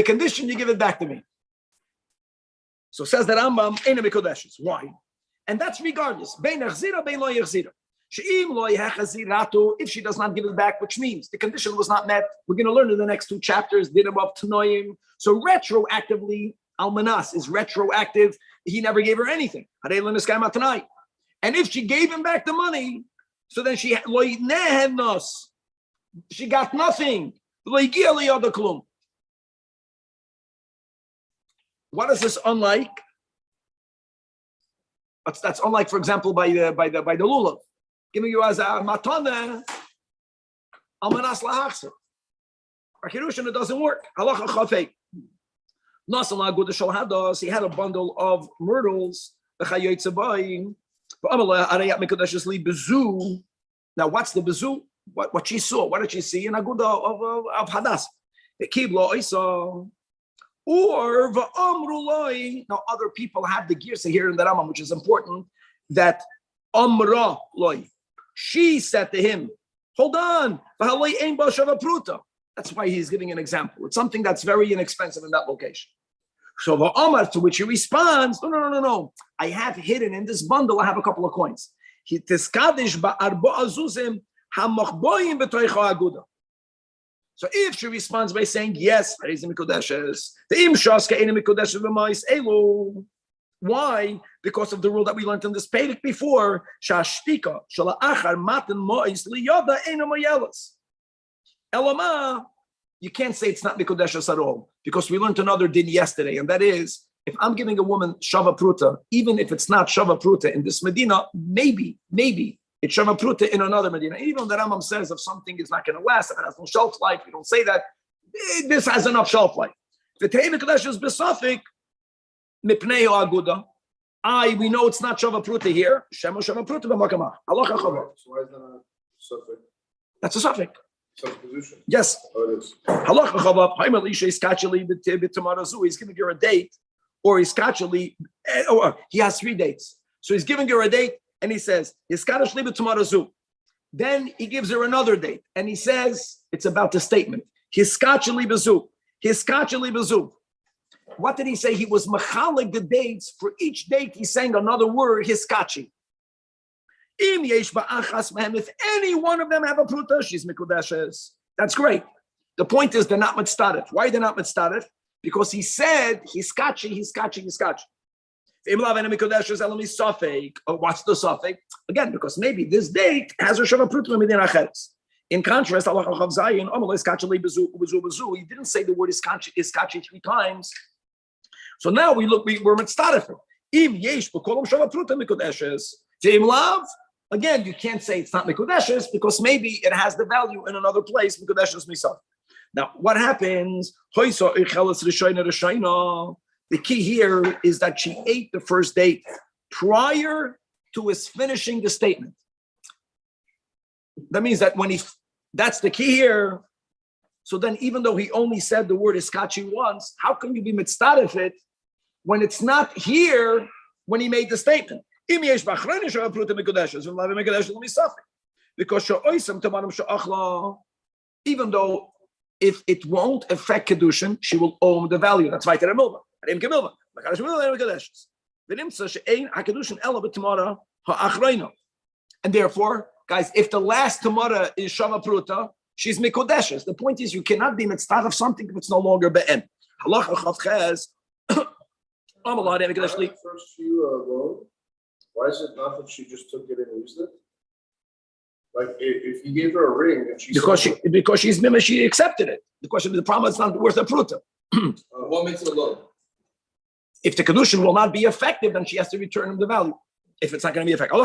condition you give it back to me. So says the Rambam, why? And that's regardless. If she does not give it back, which means the condition was not met, we're going to learn in the next 2 chapters, so retroactively, Almanas is retroactive. He never gave her anything. And if she gave him back the money, so then she got nothing. What is this unlike? That's unlike, for example, by the lulav. Giving you as a matana, almanas lahachser. Kirushin, it doesn't work. Halacha chafei. Nasala good shal hados. He had a bundle of myrtles. Now, what's the bezu? What she saw? What did she see? In a good of hadas. The kiblo isa. Or v'amruloi. Now, other people have the girsa here in the Rambam, which is important. That amra loi. She said to him, "Hold on, that's why he's giving an example. It's something that's very inexpensive in that location. So v'amar, to which he responds, no. I have hidden in this bundle. I have a couple of coins. So if she responds by saying yes, why? Because of the rule that we learned in this Perek before. You can't say it's not Mikudeshes at all, because we learned another din yesterday, and that is, if I'm giving a woman Shava Pruta, even if it's not Shava Pruta in this Medina, maybe it's Shava Pruta in another Medina. Even the Rambam says if something is not going to last, if it has no shelf life, we don't say that. This has enough shelf life. The Tei Mikdash is besafik mipnei aguda. We know it's not Shava Pruta here. Shemo Shava Pruta b'makamah. Halacha chava. So why is that a suffix? That's a suffix. Subposition. Yes. Oh, it is. Halacha chava. Haimalisha is kacheli b'tomarazu. He's giving her a date, or he's kacheli. He has 3 dates. So he's giving her a date, and he says he's kacheli b'tomarazu. Then he gives her another date, and he says it's about the statement. Hiskacheli bezu. Hiskacheli bezu. What did he say? He was machalik the dates. For each date, he's saying another word, hiskachi. If any one of them have a pruta, she's mikudeshes. That's great. The point is they're not mitzadef. Why they're not mitzadef? Because he said hiskachi. What's the suffix? Again, because maybe this date has a shava pruta medina acheres. In contrast, he didn't say the word iskachi 3 times. So now we're mitzadef. Again, you can't say it's not mikudeshes because maybe it has the value in another place. Mikudeshes misaf. Now, what happens? The key here is that she ate the first date prior to his finishing the statement. That means that that's the key here. So then, even though he only said the word iskachi once, how can you be mitzadef it when it's not here when he made the statement? Because even though if it won't affect kedushin, she will own the value. That's weiter milva. And therefore, guys, if the last Tamara is Shava Pruta, she's Mikodeshes. The point is, you cannot be mitzvah of something if it's no longer be'en. Halacha chavches. The first few wrote, why is it not that she just took it and used it? Like if he gave her a ring and she because she accepted it. The question is, the problem is not worth a Pruta. What makes it a loan? If the kedushin will not be effective, then she has to return him the value. If it's not going to be effective,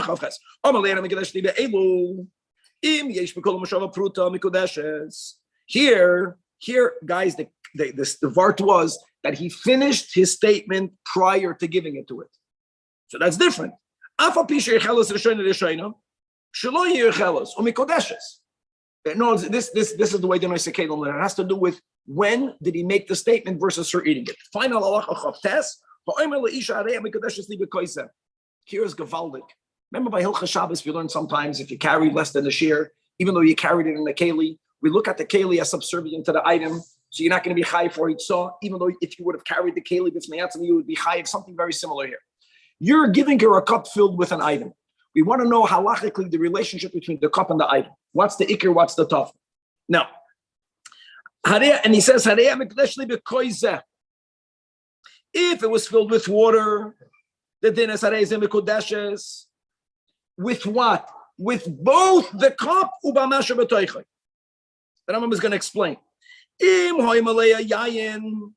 here, guys, the vart was that he finished his statement prior to giving it to it. So that's different. No, this is the way the Noise Kedim learn. It has to do with when did he make the statement versus her eating it. Final halacha of test. Here's Gavaldik. Remember by Hilchas Shabbos, we learn sometimes if you carry less than a shear, even though you carried it in the keli, we look at the keli as subservient to the item. So you're not going to be chayiv for itzah, even though if you would have carried the keli b'fnei you would be chayiv. Something very similar here. You're giving her a cup filled with an item. We want to know halachically the relationship between the cup and the item. What's the ikr? What's the taf? Now, and he says, if it was filled with water, the din is with what? With both the cup u'b'masher b'toichai. The Rambam is going to explain. Im hoimalei yayin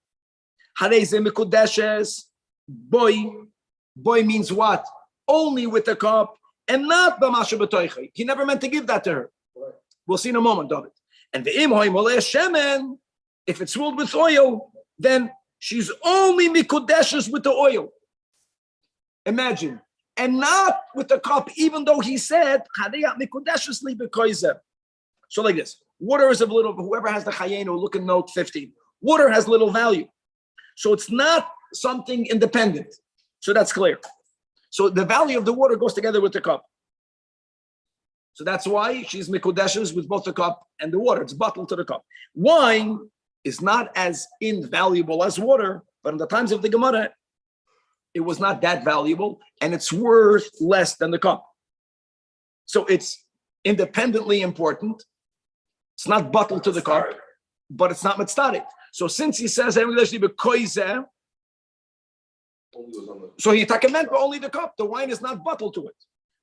harei mikudeshes. Boy means what? Only with the cup and not b'masher b'toichai. He never meant to give that to her. We'll see in a moment, David. And the im hoimalei shemen, if it's filled with oil, then she's only mikudeshes with the oil. Imagine. And not with the cup, even though he said, so like this, water is of little, whoever has the chayenu, look at note 15. Water has little value. So it's not something independent. So that's clear. So the value of the water goes together with the cup. So that's why she's mikudeshes with both the cup and the water. It's bottled to the cup. Wine is not as invaluable as water, but in the times of the Gemara, it was not that valuable, and it's worth less than the cup. So it's independently important. It's not bottled to the cup, but it's not mitzvah. So since he says, so he meant only the cup. The wine is not bottled to it.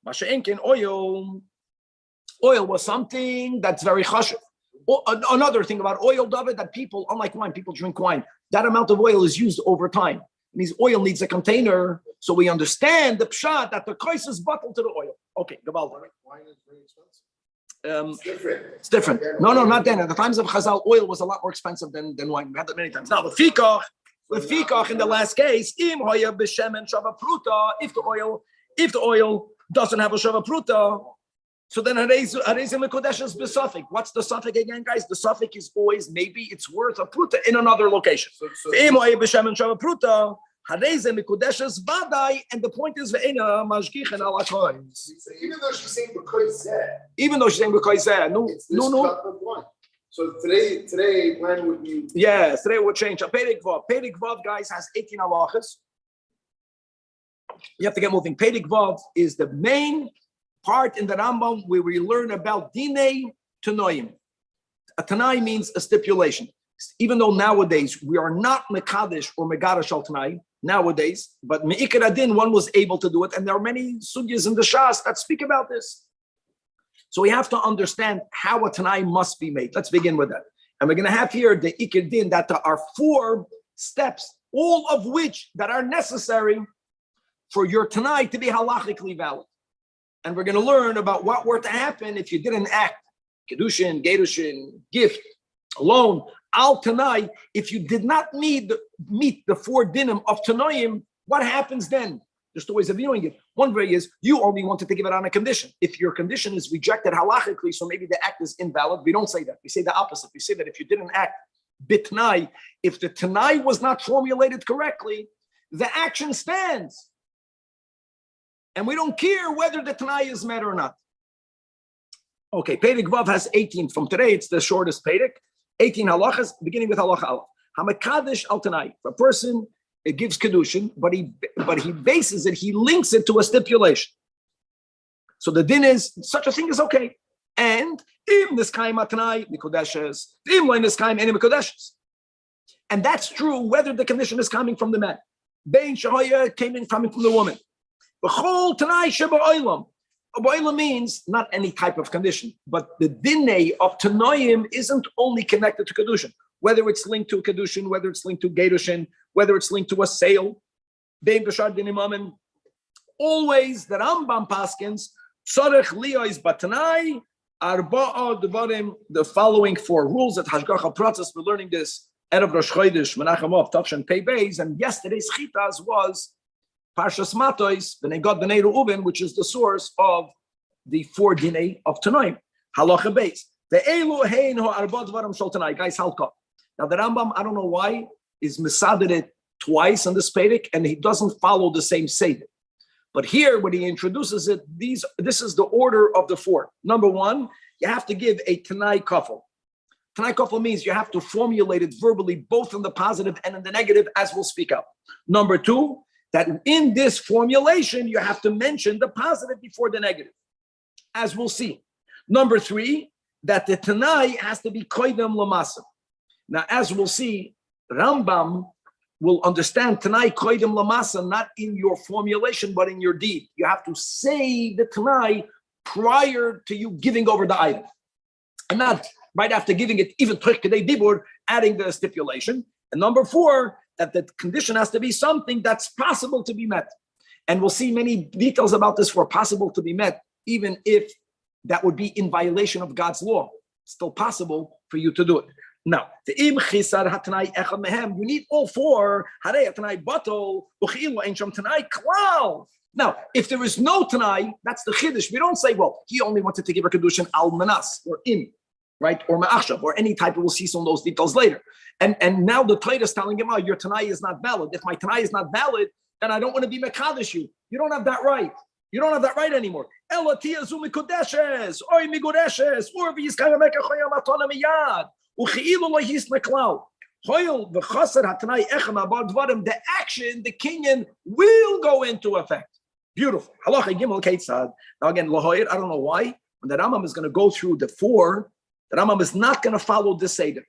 Masha'enkin, oil was something that's very chashuv. Another thing about oil, David, that people, unlike wine, people drink wine. That amount of oil is used over time. It means oil needs a container, so we understand the pshat that the kais is bottled to the oil. Okay, Gabalda. Wine is very expensive. It's different. No, not then. At the times of Chazal, oil was a lot more expensive than wine. We had that many times. Now, the fikach in the last case, if the oil doesn't have a shava pruta, so then Harezim Mikodesh is besafik. What's the suffix again, guys? The suffix is always maybe it's worth a pruta in another location. And the point is even though she's saying because no. So today plan would be yes, today would change. Pedig Vav, guys, has 18 halachas. You have to get moving. Pedig Vav is the main part in the Rambam where we learn about dinei tanoim. A tanai means a stipulation. Even though nowadays we are not mekadesh or megadash al tanai nowadays, but meikar adin one was able to do it, and there are many sugyas in the Shas that speak about this. So we have to understand how a tanai must be made. Let's begin with that, and we're going to have here the ikar din that there are 4 steps, all of which that are necessary for your tanai to be halachically valid. And we're going to learn about what were to happen if you didn't act. Kedushin, Gerushin, gift, loan, al tanai. If you did not meet the 4 dinim of tanoim, what happens then? There's 2 ways of viewing it. One way is you only wanted to give it on a condition. If your condition is rejected halachically, so maybe the act is invalid. We don't say that. We say the opposite. We say that if you didn't act bitnai, if the tanai was not formulated correctly, the action stands. And we don't care whether the Tanai is met or not. Okay, Pedig Vav has 18. From today, it's the shortest Pedig. 18 halachas, beginning with halacha aleph. Hamakadesh al Tanai. A person, it gives kedushin, but he bases it, he links it to a stipulation. So the din is, such a thing is okay. And im niskaim atanai mikodeshes, im loy niskaim any mikodeshes. And that's true whether the condition is coming from the man. Bein shahaya came in coming from the woman. B'chol tanai sheba oilam. Oilam means not any type of condition, but the dinay of tanoim isn't only connected to kedushin. Whether it's linked to a kedushin, whether it's linked to gerushin, whether it's linked to a sale. Bein b'shar dinim amen. Always the Rambam paskins tzarech liyos batanai arba'a devarim. The following 4 rules at Hashgacha Pratzis. We're learning this Erev Rosh Chodesh Menachem Av Tavshin Pei Beis, and yesterday's chitas was Parshas Matos B'nei B'nei Reuven, which is the source of the 4 dinei of Tanoim. Halacha Beis. The Elu Hein Ho Arba Dvarim Shel Tanai. Guys, halka. Now the Rambam, I don't know why, is misaded it twice in this Pedic, and he doesn't follow the same Seder. But here, when he introduces it, this is the order of the 4. Number 1, you have to give a Tanai Kafel. Tanai Kafel means you have to formulate it verbally, both in the positive and in the negative, as we'll speak up. Number 2, that in this formulation, you have to mention the positive before the negative, as we'll see. Number 3, that the Tanai has to be Koidem Lamasa. Now, as we'll see, Rambam will understand Tanai Koidem Lamasa not in your formulation, but in your deed. You have to say the Tanai prior to you giving over the item, and not right after giving it, even Toch Kedei Dibur, adding the stipulation. And number 4, that the condition has to be something that's possible to be met. And we'll see many details about this for possible to be met, even if that would be in violation of God's law. It's still possible for you to do it. Now, you need all 4. Now, if there is no Tanai, that's the Chiddush. We don't say, well, he only wanted to give a Kedushin al Manas or im, right? Or Ma'achshav, or any type. We'll see some of those details later. And now the Torah is telling him, oh, your Tanai is not valid. If my Tanai is not valid, then I don't want to be Mekadosh you. You don't have that right. You don't have that right anymore. The action, the kinyan, will go into effect. Beautiful. Now again, I don't know why. When the Rambam is going to go through the 4, the Rambam is not going to follow the Seder.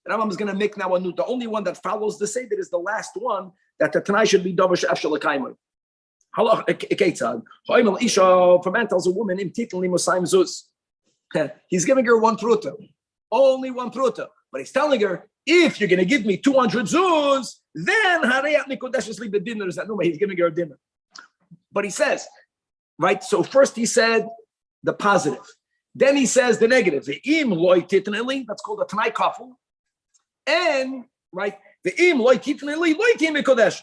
The Rambam is going to make now a new. The only one that follows the Seder is the last one, that the Tanai should be Dovish Afshel Akaimah. If a man tells a woman, he's giving her 1 pruta, only 1 pruta, but he's telling her, if you're going to give me 200 zuz, then he's giving her a dinner. But he says, right? So first he said the positive, then he says the negative. That's called a Tanai Kafel, and right, the im loy titneli loy timikodesh.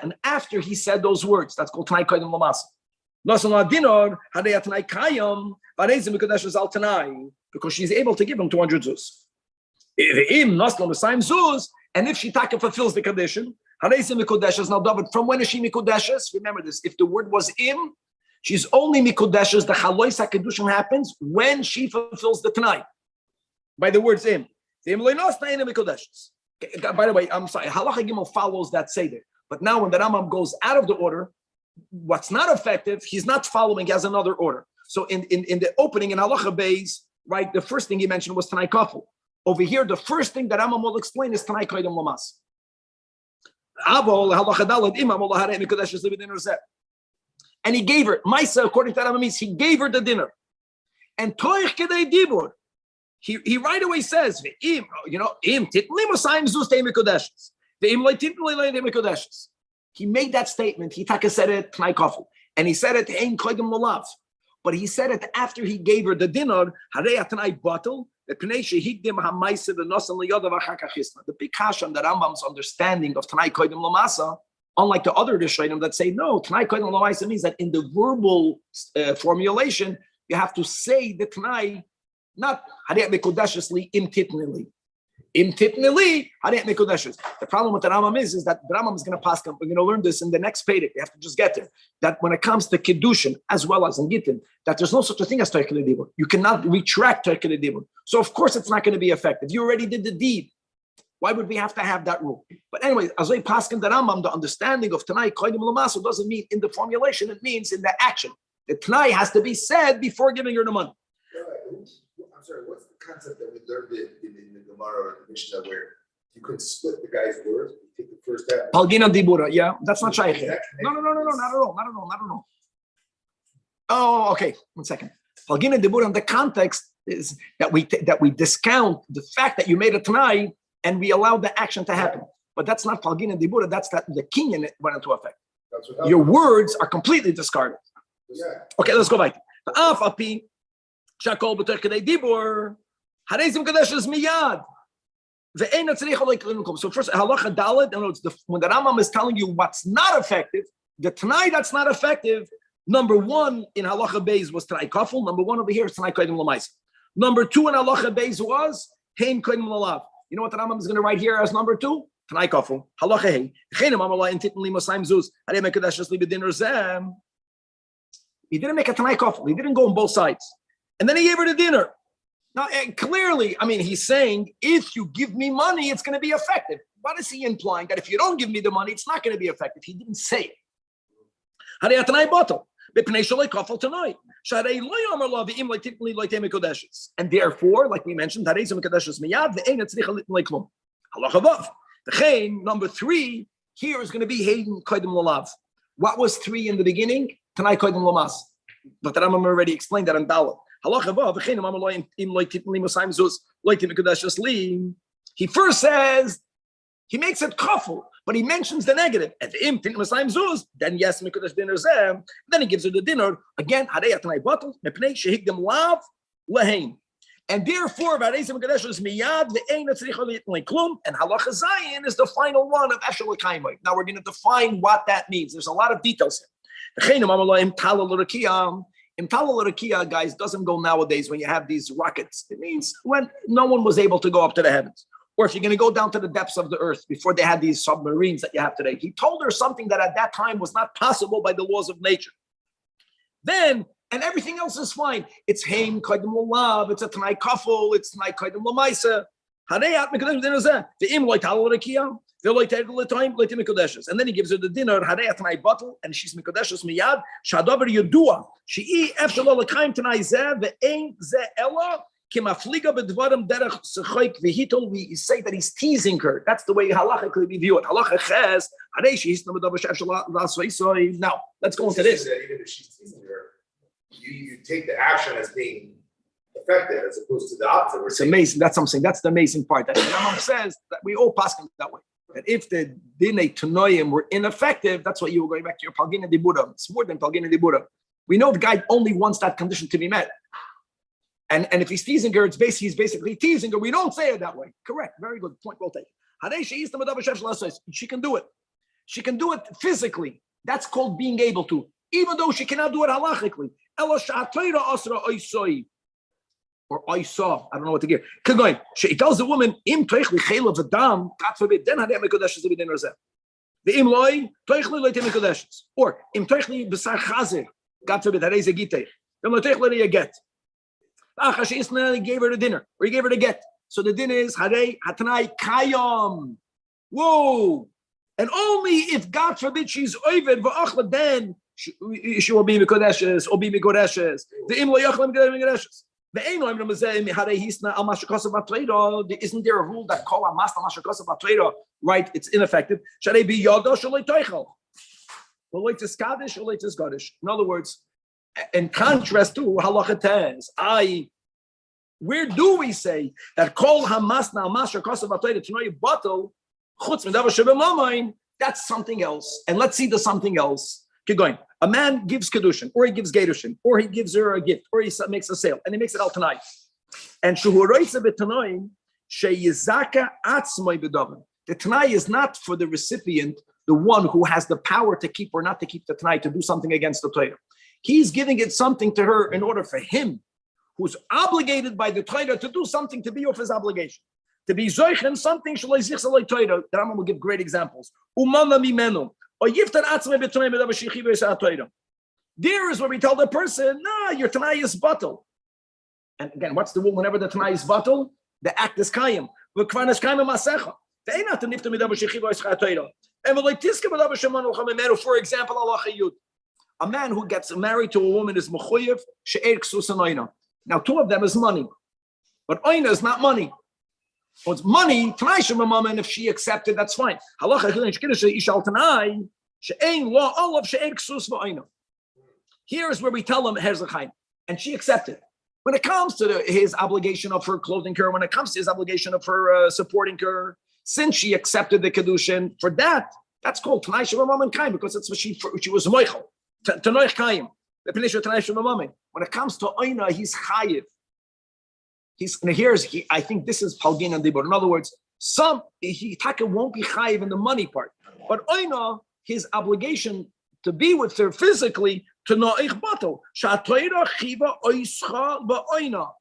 And after he said those words, that's called Tanai Koidem Lamasa. Because she's able to give him 200 zuz. And if she fulfills the condition, now David, from when is she mikodeshes? Remember this: if the word was im, she's only mikodeshes. The chalois hakedushin happens when she fulfills the Tanai. By the words im. By the way, I'm sorry, Halacha Gimel follows that Seder. But now when the Rambam goes out of the order, what's not effective, he's not following, he has another order. So in the opening in Halacha Beis, right, the first thing he mentioned was Tanai Kafel. Over here, the first thing that Rambam will explain is Tanai Koidem Lamas. And he gave her, Maisa, according to Rambam, means he gave her the dinner. And Toch Kedei Dibur, he right away says, he made that statement. He said it, and he said it, but he said it after he gave her the dinner. The big kashan that Rambam's understanding of Tanai Koidem Lamasa, unlike the other Rishonim that say no, Tanai Koidem Lamasa means that in the verbal formulation, you have to say the Tanai, not Hariyat Mekodeshesli imtitnili. Imtitnili, Hariyat Mekodeshes. The problem with the Rambam is that the Rambam is going to pass, we're going to learn this in the next pedic. You have to just get there. That when it comes to Kiddushin, as well as in Gittin, that there's no such a thing as Torah Kedibur. You cannot retract Torah Kedibur. So of course it's not going to be effective. You already did the deed. Why would we have to have that rule? But anyway, Azoi Paskin the Rambam, the understanding of Tanai Koidim Lamasu doesn't mean in the formulation, it means in the action. The Tanai has to be said before giving her the money. I'm sorry, what's the concept that we learned in the Gemara or the Mishnah where you could split the guy's words, you take the first half? Palgina Dibura, yeah, that's not shaykh. No, not at all. Oh, okay, 1 second. Palgina Dibura, the context is that we discount the fact that you made a Tanai and we allowed the action to happen. But that's not Palgina Dibura, that's that the kinyan went into effect. Your words are completely discarded. Yeah. Okay, let's go back. The Af Api Shakol B'Torah Kedei Dibur. Hareizim Kadeshes Miyad. So first, halacha dalet, when the Rambam is telling you what's not effective, the Tanai that's not effective, number one in halacha beis was Tanai kafel. Number one over here is Tanai kodim l'maisa. Number two in halacha beis was hein kodim l'lav. You know what the Rambam is going to write here as number two? Tanai kafel. Halacha hey. Chenim amalai in titin limasayim zuz. Harei mekadesh es libediner zem. He didn't make a Tanai kafel. He didn't go on both sides. And then he gave her the dinner. Now, clearly, I mean, he's saying, if you give me money, it's going to be effective. What is he implying? That if you don't give me the money, it's not going to be effective. He didn't say it. And therefore, like we mentioned, number three, here is going to be Hayden Kodim Lalav. What was three in the beginning? Tanai Kodim Lamas. But the Rambam already explained that in Dalet. He first says, he makes it kafel, but he mentions the negative. And then yes, then he gives her the dinner. Again, and therefore, and halacha zayin is the final one of Eshel L'Kaimai. Now we're going to define what that means. There's a lot of details here. Imtala l'rakia, guys, doesn't go nowadays when you have these rockets. It means when no one was able to go up to the heavens. Or if you're going to go down to the depths of the earth before they had these submarines that you have today. He told her something that at that time was not possible by the laws of nature. Then, and everything else is fine. It's Haim Kaidim Lulav, it's a Tanai Kafel, it's Tanai Kaidim Lamaisa. Haneyat Mekadesh dinner zeh. The Im Loitala l'rakia. And then he gives her the dinner, and she's Mikodeshes Miyad, Shadavar Yudua. She Efshalol Kaim Tanai Zeh, the Ein Zeh Ella, Kimafliga Bedvarim Derech Sechoik Vihitol. We say that he's teasing her. That's the way halachically we view it. Halacha Ches, Hadeshi, he's number now, let's go into this. Even if she's teasing her, you take the action as being effective as opposed to the opposite. It's amazing. That's something. That's the amazing part. That the Rambam says that we all pass that way. That if the dinei tanoim were ineffective, that's why you were going back to your palgina dibura. It's more than palgina dibura. We know the guy only wants that condition to be met. And if he's teasing her, he's basically teasing her. We don't say it that way. Correct. Very good point. Well taken. She can do it. She can do it physically. That's called being able to. Even though she cannot do it halachically. Or I saw, I don't know what to give. Keep going. She tells the woman, "Im toichli chayla v'dam." God forbid. Then hadei mekudeshes b'din razeh. The im loy toichli loy temekudeshes. Or im toichli b'sar chazer. God forbid. Hadei zegitei. Then loy toichli a get. Achash isna gave her the dinner, or he gave her the get. So the dinner is hadei hatanai kayom. Whoa! And only if God forbid she's oived v'achla, then she will be mekudeshes or be mekudeshes. The im loy yachlam mekudeshes. Isn't there a rule that call a master mashakos of right? It's ineffective. Should they be yodosh or teichel? In other words, in contrast to halacha tez, where do we say that call hamasna mashakos of atleira to know you bottle chutz medavar shebemayin? That's something else. And let's see the something else. Keep going. A man gives kedushin, or he gives gedushin, or he gives her a gift, or he makes a sale, and he makes it out tonight. And the tanai is not for the recipient, the one who has the power to keep or not to keep the tanai, to do something against the Torah. He's giving it something to her in order for him, who's obligated by the Torah, to do something to be off his obligation. To be zoichen something, the Rambam will give great examples. Umana mimenu. There is where we tell the person, no, your tanai is batal. And again, what's the rule? Whenever the tanai is batal, the act is kayim. For example, a man who gets married to a woman is mechuyev she'er ksus and oina. Now, two of them is money, but oina is not money. Well, it's money, and if she accepted, that's fine. Here is where we tell him, and she accepted. When it comes to his obligation of her clothing her, when it comes to his obligation of her supporting her, since she accepted the kedushin, for that, that's called Tanai Shemamam Kaim, because it's what she was moichel. Tanoich Kaim. When it comes to Oina, he's chayiv. I think this is Palgin and Dibur. In other words, Taka won't be chayiv in the money part, but oina, his obligation to be with her physically to noich batel. Shatoira chiva oischa ba'oina.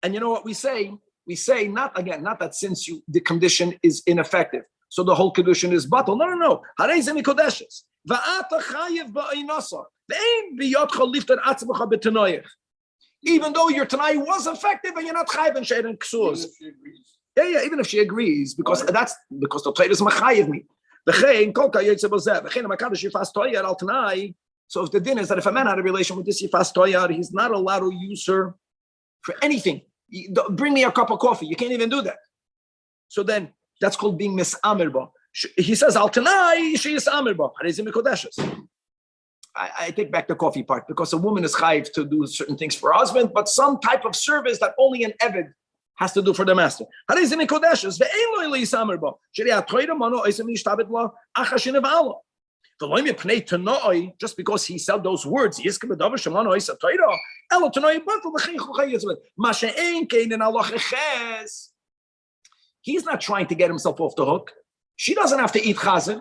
And you know what we say? We say not that since the condition is ineffective, so the whole condition is batel. No. Harei ze mikodeshes. Va'ata chayiv ba'oinasa. Ve'ein biyotcha lifted atzmacha b'tenoich. Even though your Tanai was effective and you're not chayiv and she'er and ksus. Yeah, even if she agrees, because the Torah is machayiv me. So if the din is that if a man had a relation with this yifas toyar, he's not allowed to use her for anything. Bring me a cup of coffee. You can't even do that. So then that's called being misamirba. He says al tanai she is amirba. I take back the coffee part because a woman is chayiv to do certain things for her husband, but some type of service that only an eved has to do for the master. Just because he said those words, he's not trying to get himself off the hook. She doesn't have to eat chazer.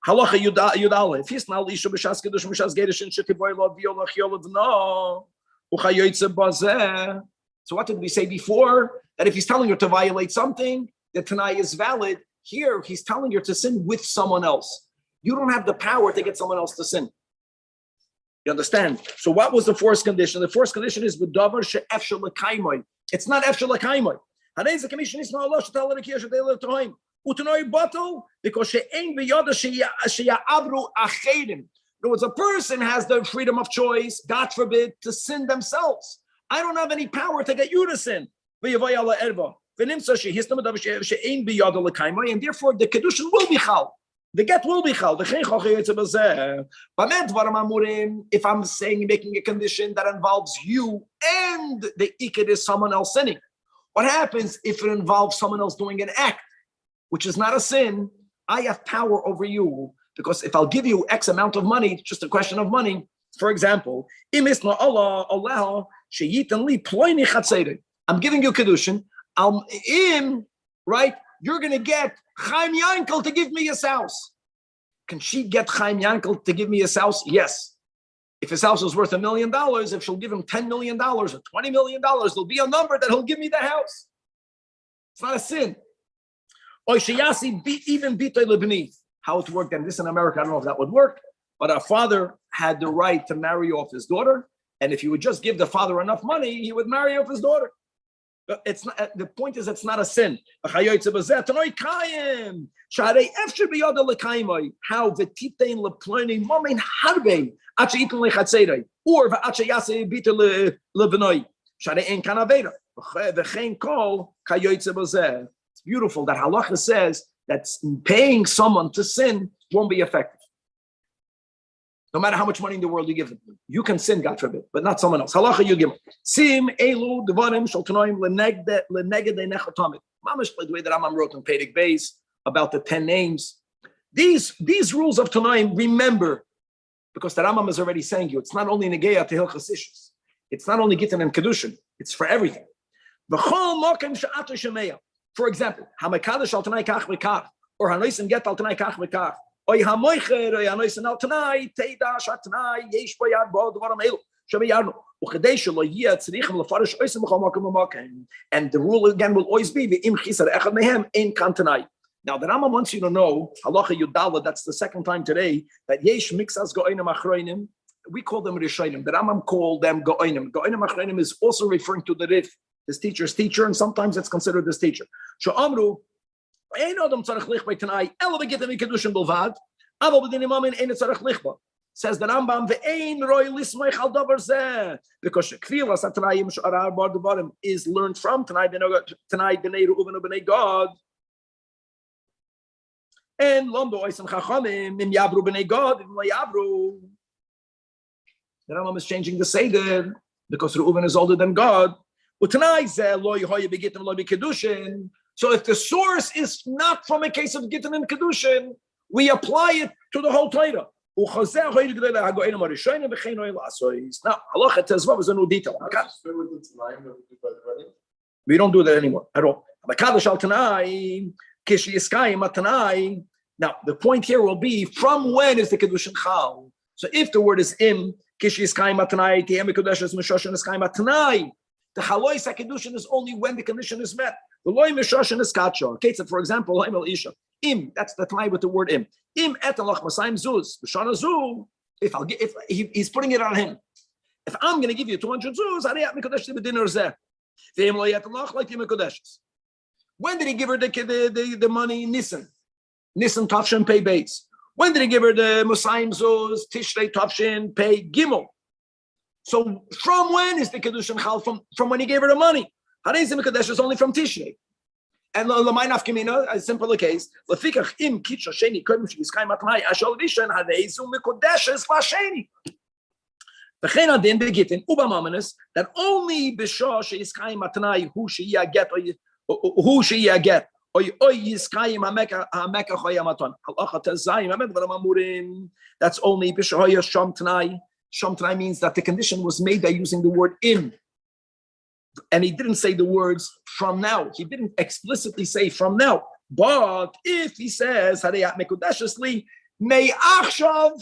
Halacha Yudale. If he's not Isha b'shas kedush b'shas gerishin shetiboy lo v'yolach yolav no uchayotze bazeh. So what did we say before? That if he's telling her to violate something, the Tanai is valid. Here, he's telling her to sin with someone else. You don't have the power to get someone else to sin. You understand? So what was the fourth condition? The fourth condition is v'davar she'efshel l'kaimoy. It's not efshel l'kaimoy. Hanei zekamishon isna Allah she'tal l'kiyah she'dei l'tohim. Utanoi batel because she'ein v'yada she'ya'abru achedim. In other words, a person has the freedom of choice, God forbid, to sin themselves. I don't have any power to get you to sin. And therefore the kedushin will be chal. The get will be chal. If I'm saying making a condition that involves you and the iked is someone else sinning, what happens if it involves someone else doing an act which is not a sin? I have power over you because if I'll give you X amount of money, it's just a question of money. For example, I'm giving you kedushin. Right? You're going to get Chaim Yankel to give me his house. Can she get Chaim Yankel to give me his house? Yes. If his house is worth $1 million, if she'll give him $10 million or $20 million, there'll be a number that he'll give me the house. It's not a sin. How it worked, and this in America, I don't know if that would work, but our father had the right to marry off his daughter, and if you would just give the father enough money, he would marry off his daughter. It's not, the point is, it's not a sin. How the titein leploni momin harbe ache iten lechatzedei or va'ache yase bite levenoi share en kanaveda v'chein kol kayoytze b'zeh. It's beautiful that halacha says that paying someone to sin won't be effective. No matter how much money in the world you give them, you can sin, God forbid, but not someone else. Halacha you give them. Sim elu devarim shaltanoim lenegde nechatamid. Mamish the way that Rambam wrote in Perek Beis about the 10 names. These rules of Tanoim, remember, because the Rambam is already saying you, it's not only negeya to hilchas ishus, it's not only gittin and kedushin, it's for everything. V'chol mokem she'ata shemeya. For example, hamakadosh al tanai kach v'kach, or hanoisim get al tanai kach v'kach. And the rule again will always be now the Rambam wants you to know halacha yudala, that's the second time today that yesh mixas go'onim achroinim, we call them rishonim, the Rambam called them go'onim achroinim is also referring to the Rif, his teacher's teacher, and sometimes it's considered his teacher. Amru says the Rambam, because is learned from Tanai B'nei Reuven B'nei God, and Londo Oisem Chachamim Im Yabru B'nei God Im Lo Yabru. The Rambam is changing the Seder because Reuven is older than God. So if the source is not from a case of Gittin and Kedushin, we apply it to the whole Torah. Now, halacha tezvav is a new detail. We don't do that anymore at all. Now, the point here will be from when is the kedushin chal? So if the word is im, the chalois kedushin is only when the condition is met. The loy mishoshin is kacha. Okay, so for example, loy mel isha. Im, that's the tanai with the word im. Im etalach masayim zuz. B'shana zu. If he's putting it on him. If I'm going to give you 200 zuz, hariyat mikodesh b'dinner zeh. Ve'im lo yetalach like mikodesh. When did he give her the money? Nisan Tafshin pay Beis. When did he give her the Musayim Zuz, Tishrei Tafshin pay Gimel? So from when is the Kedushin Chal? From when he gave her the money. Harezim Kedesh is only from Tishrei. And L'may Nafkamina, a simple case. Lefikach im kitcha sheni kodem sheyiskay matnai ashal rishon harezu mekodeshes lasheni. V'chein adin begitin ubamamenes that only b'shah sheyiskay matnai hu sheyaget that's only b'shahoya sham tanai. Sham tanai means that the condition was made by using the word in, and he didn't say the words from now. He didn't explicitly say from now. But if he says hareyat mekudeshesli may achshav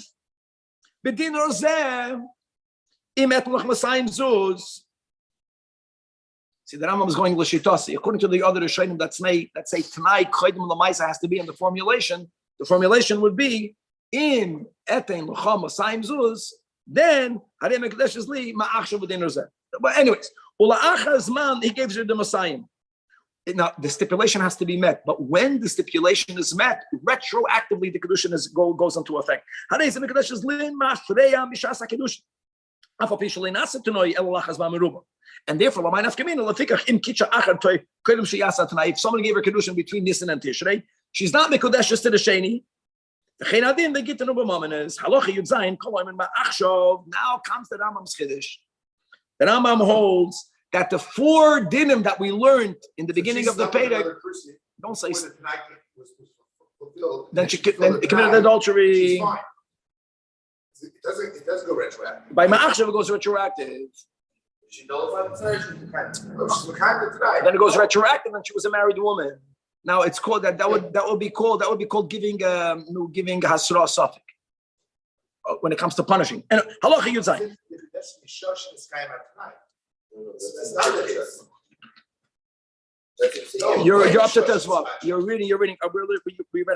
b'din rozeh im etlach masayim zuz. See, the Rambam is going l'shitasi. According to the other Rishonim that say tonight kodim l'maisa has to be in the formulation. The formulation would be in etein l'cham masayim zuz. Then harei mekdesh is li ma'achshav b'din rozeh. But anyways, ula'achaz man he gives her the masayim. Now the stipulation has to be met. But when the stipulation is met, retroactively the kedushin goes into effect. Harei mekdesh is li ma'achreya mishas kedushin. And therefore, if someone gave her kedushin between Nisan and Tishrei, she's not mekudeshes to the sheni. Now comes the Rambam's chiddush. The Rambam holds that the 4 dinim that we learned in the beginning of the Perek, don't say. Then she committed adultery. It doesn't go retroactive. By Ma'achshav it goes retroactive. She nullified the marriage. She's tonight. Then it goes retroactive, and she was a married woman. Now it's called that would be called giving hasra suffix when it comes to punishing. And halacha yudzayin. That's Ishus is kind of tonight. That's not the case. You're up to this one. You're reading. We read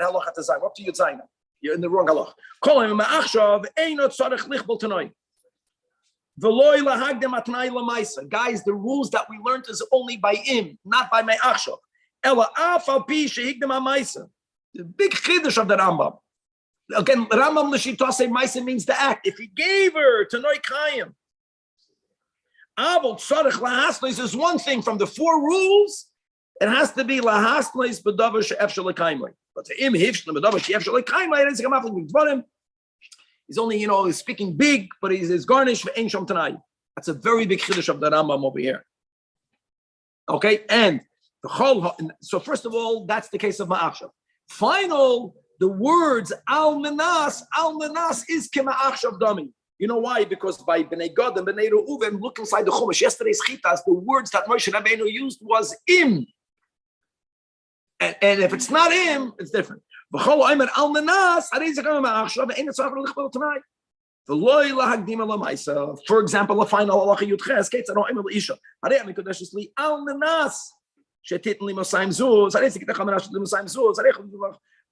halacha tzayin. Up to yudzayin. You're in the wrong halach. Guys, the rules that we learned is only by him, not by my achshav. The big chiddush of the Rambam. Again, Rambam l'shitase ma'isa means the act. If he gave her to noi kayim, avol tzarich lahasnois is one thing from the 4 rules. It has to be lahasnois b'davar she'efshel l'kaymoi. But to him, he's only, he's speaking big, but he's garnished for Sham Tanai. That's a very big chiddush of the Rambam over here. Okay, and the whole. So first of all, that's the case of Ma'achshav. Final, the words al menas is kema'achshav dami. You know why? Because by Bnei Gad and Bnei Reuven, look inside the Chumash. Yesterday's chitas, the words that Moshe Rabbeinu used was im. And if it's not him, it's different. For example, a final halacha yudches kates I don't emel isha. Harei mikodesh li al menas shetit li masayim zuz. Harei sikita chamash li masayim zuz. Harei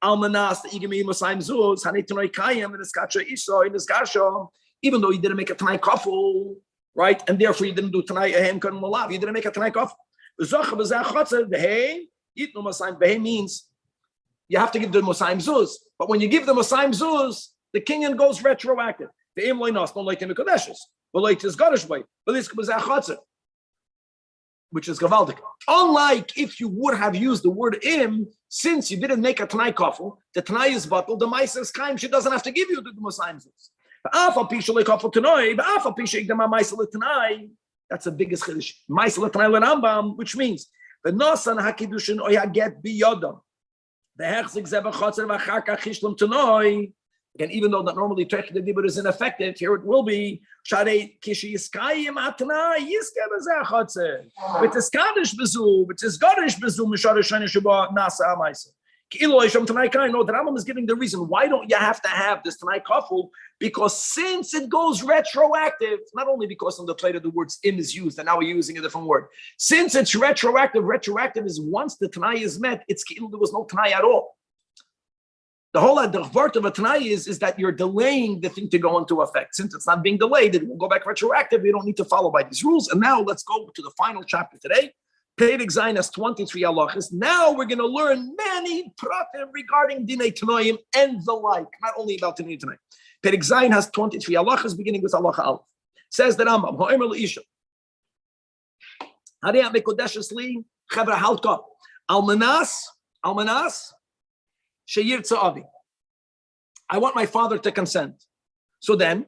al menas that you give me masayim zuz. Harei tenoi kayim in eskacha isha in eskasha. Even though you didn't make a tanai kafel, right, and therefore you didn't do tanai ahem kan malav. You didn't make a tanai kafel. Zajac b'zeh chotzer v'hei. Yitnu masayim behe means you have to give the masayim zuz, but when you give the masayim zuz, the kinyan goes retroactive. The im loinas don't like in the kodeshes, but like this garish way, but this was a which is gavaldik. Unlike if you would have used the word im, since you didn't make a tanai kafel, the tanai is bottled. The ma'aser is kaim. She doesn't have to give you the masayim zuz. That's the biggest chiddush. Ma'aser l'tanai l'Rambam, which means. The nosan hakidushin oya get biyodam. The hechzik zeva chotzer v'achar kach hishlum tenoi. Again, even though that normally Trech the Dibur is ineffective, here it will be Sharei Kishi Yiskayim Atna Yiske Bezachotze. With the Scottish Bezu, with the Scottish Bezu, Mishara Shana Shabbat Nasa Amaisa. No, the Rambam is giving the reason why don't you have to have this Tanai Kaful? Because since it goes retroactive, not only because on the plate of the words im is used, and now we're using a different word. Since it's retroactive is once the Tanai is met, it's there was no Tanai at all. The whole part of a Tanai is that you're delaying the thing to go into effect. Since it's not being delayed, it will go back retroactive. You don't need to follow by these rules. And now let's go to the final chapter today. Perek Zayin has 23 halachas. Now we're going to learn many pratim regarding Dinei Tanoim and the like, not only about Dinei Tanoim. Perek Zayin has 23 halachas, beginning with halacha Aleph. Says the Rambam, Ha'omer l'isha. Hariyat mekodeshes li chevra halka. Almanas, sheyirtza avi. I want my father to consent. So then,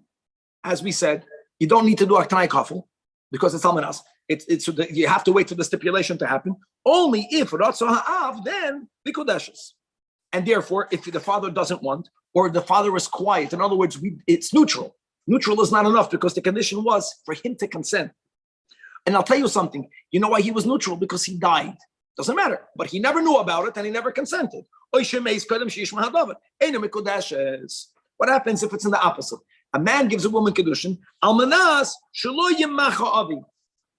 as we said, you don't need to do a Tanai Kafel because it's almanas. You have to wait for the stipulation to happen. Only if Ratzah Ha'av, then Mikodeshes. And therefore, if the father doesn't want, or the father is quiet, in other words, it's neutral. Neutral is not enough because the condition was for him to consent. And I'll tell you something. You know why he was neutral? Because he died. Doesn't matter. But he never knew about it and he never consented. What happens if it's in the opposite? A man gives a woman Kedushin. Almanas shelo yimacha avi.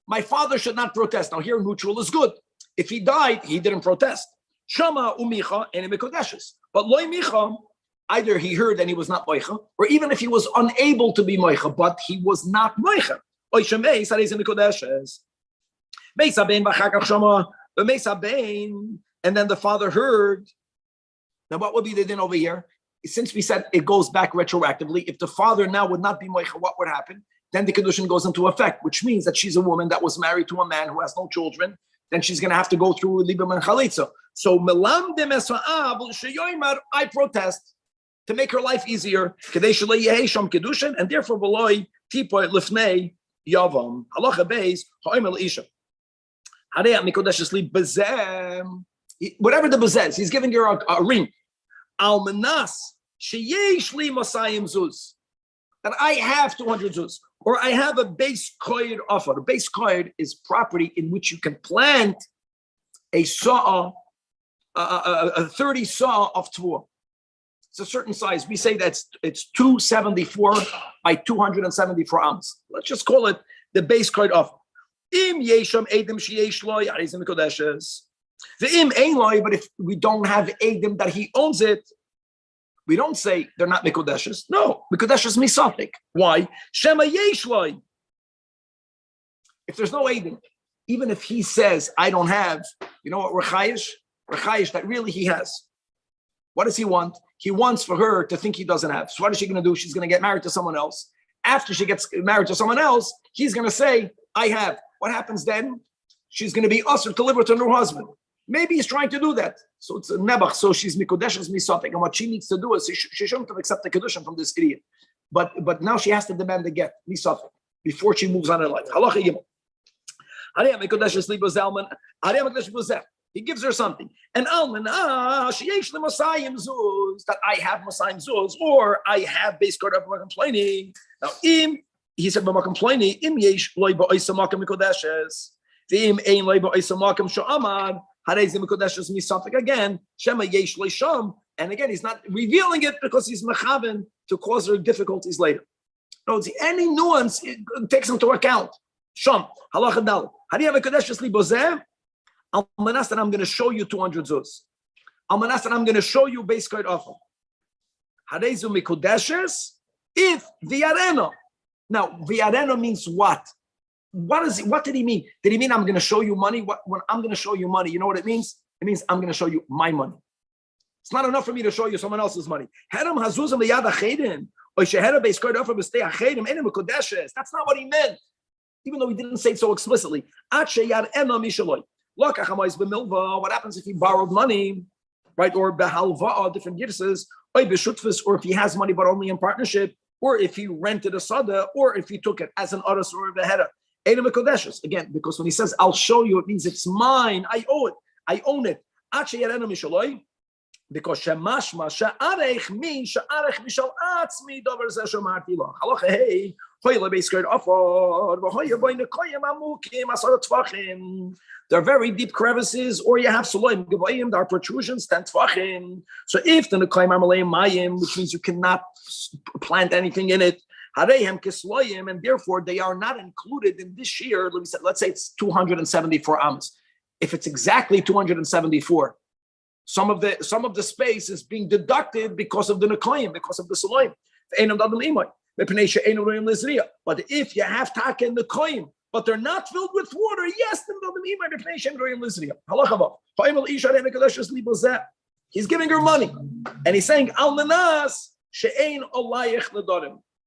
My father should not protest. Now here, neutral is good. If he died, he didn't protest. Shama umicha and mikodeshes. But loy micha, either he heard and he was not moicha, or even if he was unable to be moicha, but he was not moicha. Oy shemei sarei mikodeshes. Meisa bein b'chakach shama, meisa bein, and then the father heard. Now what would be the din over here? Since we said it goes back retroactively, if the father now would not be moicha, what would happen? Then the Kedushin goes into effect, which means that she's a woman that was married to a man who has no children. Then she's going to have to go through Libam and Chalitza. So, I protest to make her life easier. And therefore, whatever the bezeh, he's giving her a ring. That I have 200 zuz, or I have a base koyed offer. A base koyed is property in which you can plant a saw, a 30 saw of tvua. It's a certain size. We say that it's 274 by 274 ounce. Let's just call it the base koyed offer. Im yesham edim sheyesh loy arizim kodeshes. The im ein loy, but if we don't have edim that he owns it, we don't say they're not mikodeshes. No, mikodeshes misafik. Why? Shema yeshloi. If there's no edim, even if he says I don't have, you know what rechayish that really he has. What does he want? He wants for her to think he doesn't have. So what is she going to do? She's going to get married to someone else. After she gets married to someone else, he's going to say I have. What happens then? She's going to be usher to live with her new husband. Maybe he's trying to do that. So it's a nebach. So she's mikodeshes misafik. And what she needs to do is she shouldn't have accepted the kedushin from this idiot. But now she has to demand the get misafik before she moves on in life. Halacha yimel. He gives her something. And alman sheyesh lemasayim zuz, that I have masayim zuz, or I have base card of complaining. Now he said complaining im yesh loy ba'oisamakim mikodeshes. Im ein loy ba'oisamakim sho'amad. Again, Shema Yesh Leisham, and again, he's not revealing it because he's mechaven to cause her difficulties later. No, any nuance it takes into account. Sham, halacha dal. Hadiyah mekodeshes li bozeh. Almanas, and I'm going to show you 200 zuz. Almanas, and I'm going to show you base card offer. Hadezu mekodeshes if viareno. Now, viareno means what? What did he mean? Did he mean I'm going to show you money? When I'm going to show you money, you know what it means? It means I'm going to show you my money. It's not enough for me to show you someone else's money. That's not what he meant, even though he didn't say it so explicitly. What happens if he borrowed money, right? Or behalva, different girses, or if he has money but only in partnership, or if he rented a sada, or if he took it as an aras or a behera. Again, because when he says, I'll show you, it means it's mine. I owe it. I own it. Because shemashma she'arech means she'arech mishal atzmi davar zeh shemarti lo. Halacha hey, hoyle beiskert afar, v'hoye boy nekoyim amukim asar tvachim. There are very deep crevices, or you have soloim gebayim. There are protrusions 10 tvachim. So if the nekoyim are malay mayim, which means you cannot plant anything in it, harehem kisloyim, and therefore they are not included in this year. Let's say it's 274 amos. If it's exactly 274. Some of the space is being deducted because of the nekoyim, because of the saloim. But if you have taka and nekoyim, but they're not filled with water, yes, he's giving her money, and he's saying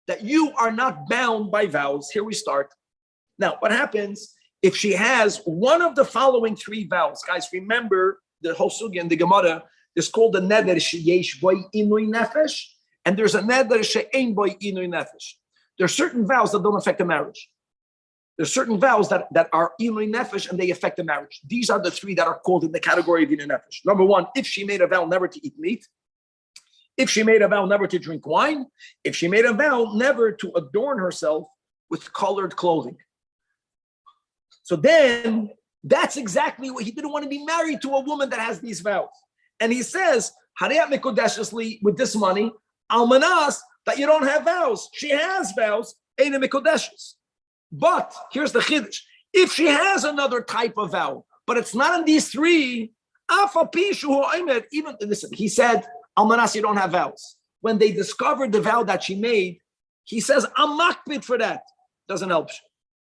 that you are not bound by vows. Here we start. Now, what happens if she has one of the following 3 vows? Guys, remember. The whole sugi in the Gemara is called the neder sheyesh boy inui nefesh, and there's a neder she'ein boy inui nefesh. There are certain vows that don't affect the marriage. There's certain vows that are inui nefesh and they affect the marriage. These are the 3 that are called in the category of inui nefesh. Number 1, if she made a vow never to eat meat, if she made a vow never to drink wine, if she made a vow never to adorn herself with colored clothing. So then. That's exactly what he didn't want to be married to a woman that has these vows. And he says, with this money, almanas, that you don't have vows. She has vows, eina mikodeshes. But here's the chiddush. If she has another type of vow, but it's not in these 3, even listen, he said, almanas, you don't have vows. When they discovered the vow that she made, he says, I'm makbid for that. Doesn't help.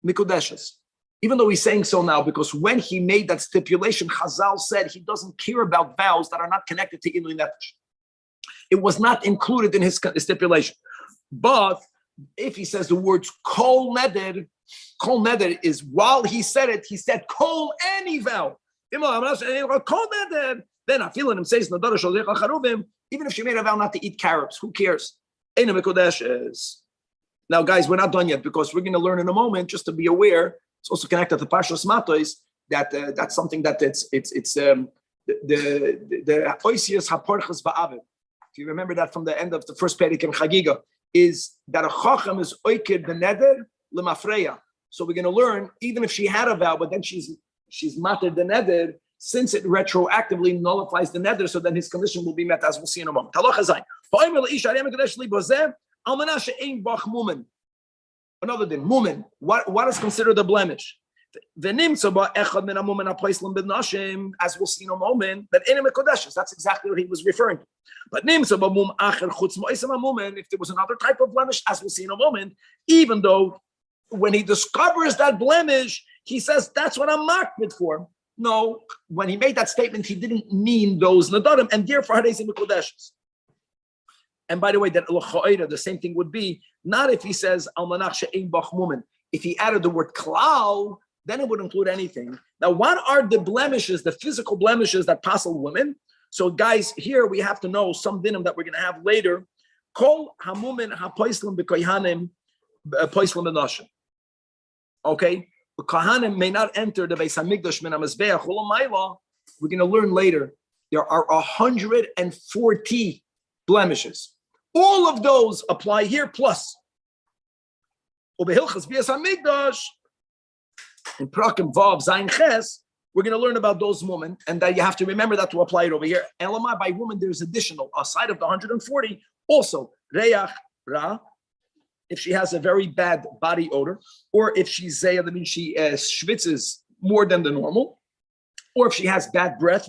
Mikodeshes. Even though he's saying so now, because when he made that stipulation, Chazal said he doesn't care about vows that are not connected to Inui Nefesh. It was not included in his stipulation. But if he says the words kol neder is, while he said it, he said kol any vow. Then I feel in him says, even if she made a vow not to eat carrots, who cares? Now, guys, we're not done yet, because we're going to learn in a moment, just to be aware. It's also connected to Parshas Matos, that that's something that it's the oisius haporchas ba'aviv. If you remember that from the end of the first Perek in Chagiga, is that a chacham is oiked beneder lemafreya. So we're going to learn, even if she had a vow, but then she's mater the neder, since it retroactively nullifies the neder, so then his condition will be met, as we'll see in a moment. Another thing, mumen. What is considered a blemish? As we'll see in a moment, that eina mekodeshes. That's exactly what he was referring to. But if there was another type of blemish, as we'll see in a moment, even though when he discovers that blemish, he says that's what I'm makbid for. No, when he made that statement, he didn't mean those nadarim, and therefore hadei mekodeshes. And by the way, that the same thing would be not if he says almanach she'ein bach mumen. If he added the word klal, then it would include anything. Now, what are the blemishes, the physical blemishes that passel women? So, guys, here we have to know some dinim that we're going to have later. Kol hamumen hapoislim b'kohanim poislim b'nashim. Okay, the kohanim may not enter the Beis Hamikdash min hamizbeach ulamayla. We're going to learn later. There are 140 blemishes. All of those apply here, plus. In Prakim Vav Zayin Ches, we're going to learn about those women, and that you have to remember that to apply it over here. Elamai, by woman, there's additional, aside of the 140, also, Reach Ra, if she has a very bad body odor, or if she's Zayah, that means she schwitzes more than the normal, or if she has bad breath,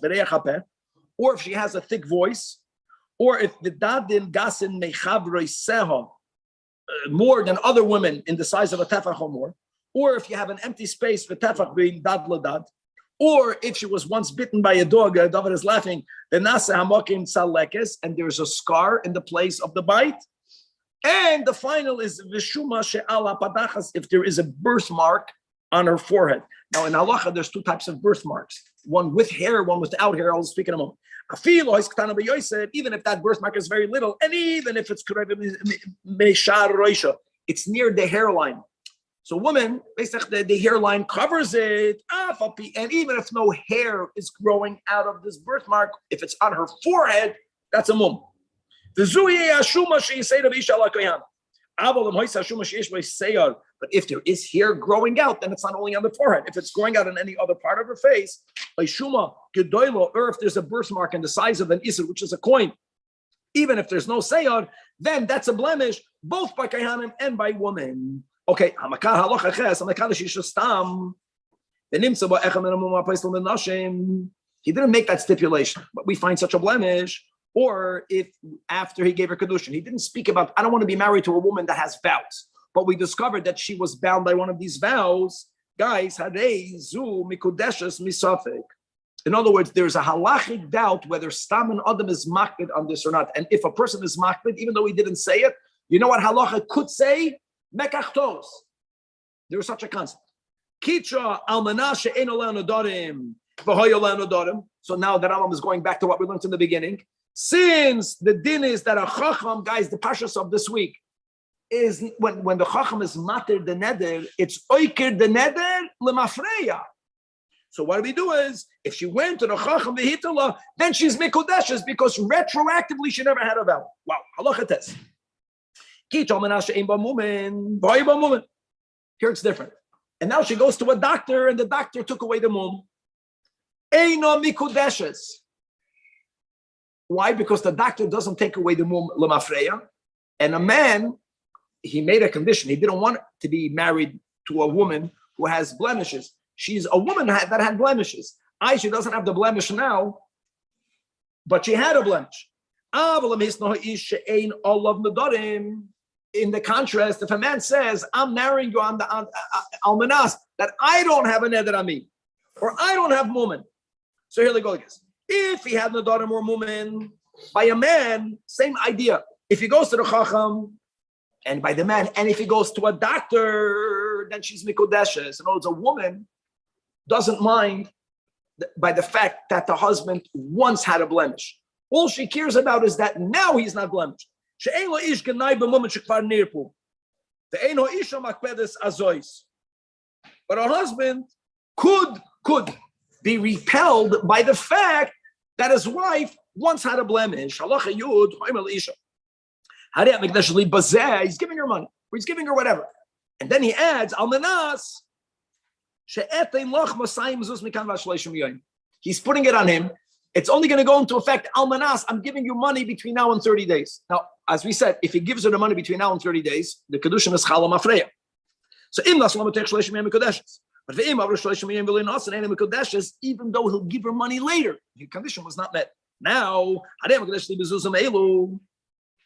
or if she has a thick voice, or if the dadin gasin mechavroi seha, more than other women in the size of a tefach or more, or if you have an empty space for tefach being dad ladad, or if she was once bitten by a dog, David is laughing, and there's a scar in the place of the bite. And the final is vishuma she'ala padachas, if there is a birthmark on her forehead. Now in halacha, there's 2 types of birthmarks: one with hair, one without hair. I'll speak in a moment. Even if that birthmark is very little, and even if it's near the hairline. So woman, basically the hairline covers it, and even if no hair is growing out of this birthmark, if it's on her forehead, that's a mum. But if there is hair growing out, then it's not only on the forehead. If it's growing out in any other part of her face, or if there's a birthmark in the size of an isur, which is a coin, even if there's no seyar, then that's a blemish, both by kaihanim and by women. Okay, he didn't make that stipulation, but we find such a blemish. Or if after he gave her kedushin, he didn't speak about, I don't want to be married to a woman that has vows, but we discovered that she was bound by one of these vows. Guys, harei zu mikudeshes misafek. In other words, there's a halachic doubt whether Stam and Adam is makbid on this or not. And if a person is makbid, even though he didn't say it, you know what halacha could say? Mekachtos. There was such a concept. Kitra almanah she'en olah nodarim v'hoy olah nodarim. So now the Rambam is going back to what we learned in the beginning. Since the din is that a chacham, guys, the pashas of this week is when the chacham is matir the neder, it's oiker the neder lemafreya. So what we do is, if she went to the chacham v'hitala, then she's mikodeshes because retroactively she never had a vow. Wow, halacha tes. Here it's different. And now she goes to a doctor, and the doctor took away the mum. Eino mikodeshes. Why? Because the doctor doesn't take away the mum lemafreya, and a man, he made a condition. He didn't want to be married to a woman who has blemishes. She's a woman that had blemishes. She doesn't have the blemish now, but she had a blemish. In the contrast, if a man says, I'm marrying you on the almanas, that I don't have a neder on me, or I don't have mumen. So here they go, guys. If he had Nadarim or Mumin, by a man, same idea. If he goes to the Chacham, and by the man, and if he goes to a doctor, then she's Mikodeshes. In other words, a woman doesn't mind by the fact that the husband once had a blemish. All she cares about is that now he's not blemished. But a husband could be repelled by the fact that his wife once had a blemish. He's giving her money, or he's giving her whatever. And then he adds, he's putting it on him. It's only going to go into effect, almanas, I'm giving you money between now and 30 days. Now, as we said, if he gives her the money between now and 30 days, the kedushin is chala mafreya. So, but even though he'll give her money later, the condition was not met. Now,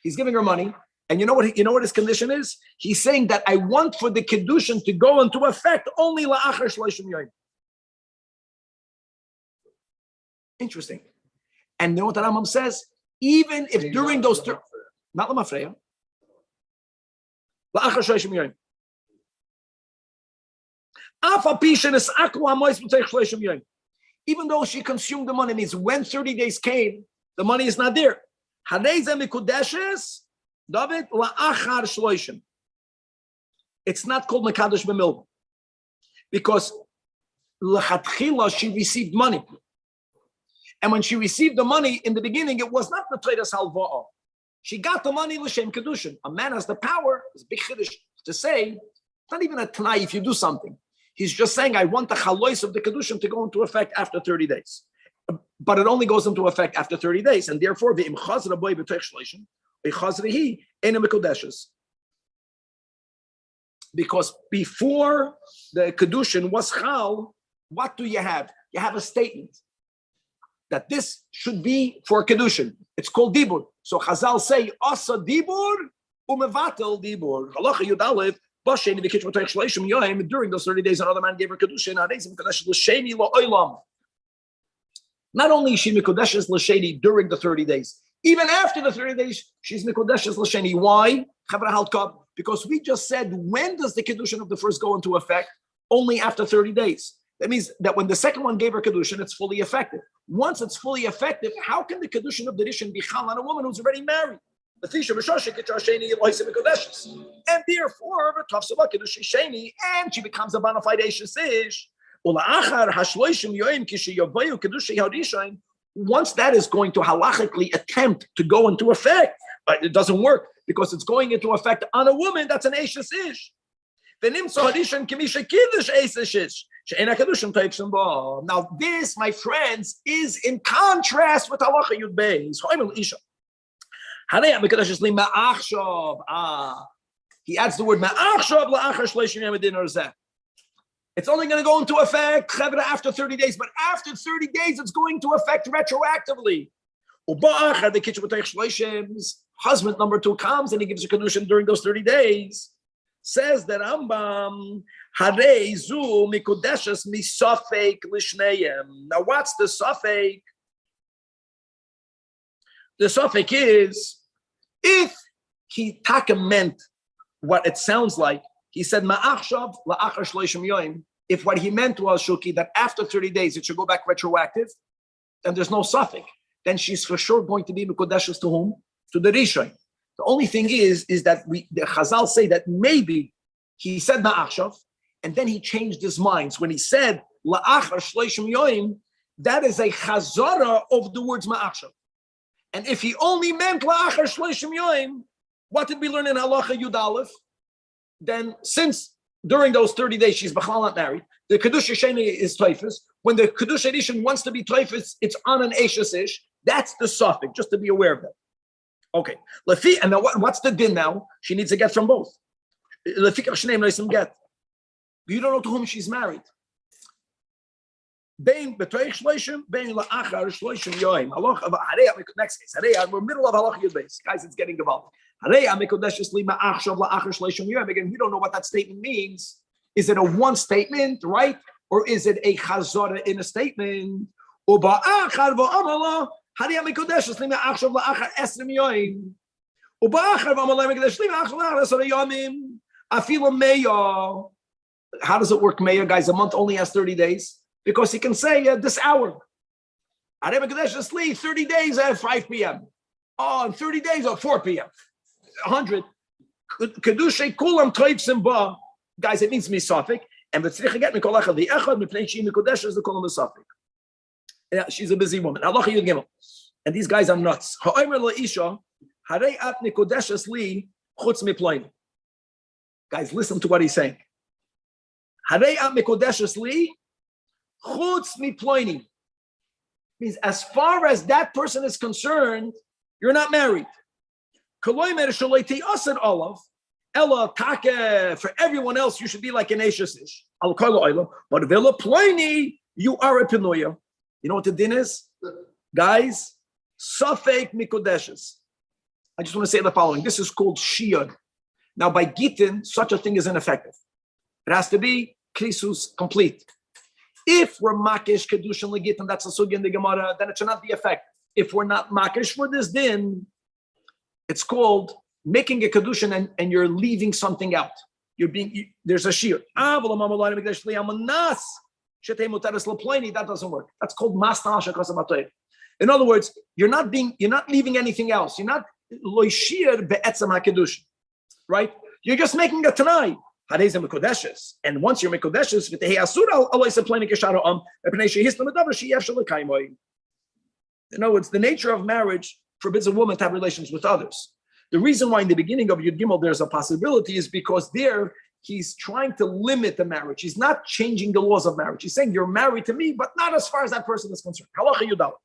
he's giving her money, and you know what his condition is? He's saying that I want for the kedushin to go into effect only la'achar shloshim yoyim. Interesting. And you know what the Rambam says? Even if during those not l'mafreya, la'achar shloshim yoyim. Even though she consumed the money, means when 30 days came, the money is not there. It's not called Mekadosh B'milva because l'chatchila she received money, and when she received the money in the beginning, it was not the Teiras Halva'ah. She got the money l'shem kedushin. A man has the power, it's big chiddush, to say, not even a t'nai if you do something. He's just saying, I want the chalois of the kedushin to go into effect after 30 days. But it only goes into effect after 30 days. And therefore, because before the kedushin was chal, what do you have? You have a statement that this should be for kedushin. It's called dibur. So Chazal say, asa dibur umevatel dibur. Halacha Yud Aleph, during those 30 days, another man gave her kedushin. Not only is she mikodeshes l'sheni during the 30 days, even after the 30 days, she's mikodeshes l'sheni. Why? Because we just said, when does the kedushin of the first go into effect? Only after 30 days. That means that when the second one gave her kedushin, it's fully effective. Once it's fully effective, how can the kedushin of the rishon be chal on a woman who's already married? And therefore, and she becomes a bona fide Ishus. Once that is going to halachically attempt to go into effect, but it doesn't work because it's going into effect on a woman, that's an Ishus. Now this, my friends, is in contrast with halacha yud beis. He adds the word ma'achshav. It's only going to go into effect after 30 days, but after 30 days, it's going to affect retroactively. Husband number 2 comes and he gives a kedushin during those 30 days. Says that Rambam, Harei zu mikudeshes misafek lishneim. Now, what's the safek? The safek is if he taka meant what it sounds like. He said ma'achshav la'achar shloshim yoim. If what he meant was Shuki that after 30 days it should go back retroactive, then there's no safek. Then she's for sure going to be mikudeshes to whom? To the Rishon. The only thing is that the Chazal say that maybe he said ma'achshav, and then he changed his minds. When he said la'achar shloshim yoim, that is a chazara of the words ma'achshav. And if he only meant la'achar shloshim yoim, what did we learn in halacha yud aleph? Then since during those 30 days she's b'chlal not married, the kedusha sheni is teifus. When the kedusha rishon wants to be teifus, it's on an eishes ish. That's the suffix, just to be aware of that. Okay. And now what's the din now? She needs a get from both. You don't know to whom she's married. Next case. We're middle of halach yud beis. Guys, it's getting involved. Again, we don't know what that statement means. Is it a one statement, right? Or is it a chazara in a statement? How do you how does it work, Meya? Guys, a month only has 30 days. Because he can say this hour. 30 days at 5 p.m. Oh, 30 days at 4 p.m. 100. Kedushay kulam toivsim ba. Guys, it means misafik. And v'tzricha get mikol echad v'echad mipnei shi mikudeshes the kulam misafik. Yeah, she's a busy woman. Halacha yud gimel. And these guys are nuts. Ha'omer la'isha harei at mikudeshes li chutz miploin. Guys, listen to what he's saying. Harei at mikudeshes li chutz miploini. Means as far as that person is concerned, you're not married. Koloimer shaloiti asad olav. Ella take for everyone else, you should be like an Ishus. Al kol olam. But vela ploini, you are a pinuya. You know what the din is? Guys, safek mikodeshes. I just want to say the following. This is called shiyud. Now, by gitin, such a thing is ineffective. It has to be krisus complete. If we're makish kedushin legitin, that's a sugi in the Gemara, then it should not be effective. If we're not makish for this din, it's called making a kedushin and you're leaving something out. There's a shiyud. That doesn't work. That's called masna. In other words, you're not leaving anything else. You're not loishir be'etzam hakedushin, right? You're just making a tanai. And once you're mekodeshes, in other words, the nature of marriage forbids a woman to have relations with others. The reason why in the beginning of Yud Gimel there's a possibility is because there he's trying to limit the marriage. He's not changing the laws of marriage. He's saying you're married to me, but not as far as that person is concerned. Halacha Yudalat.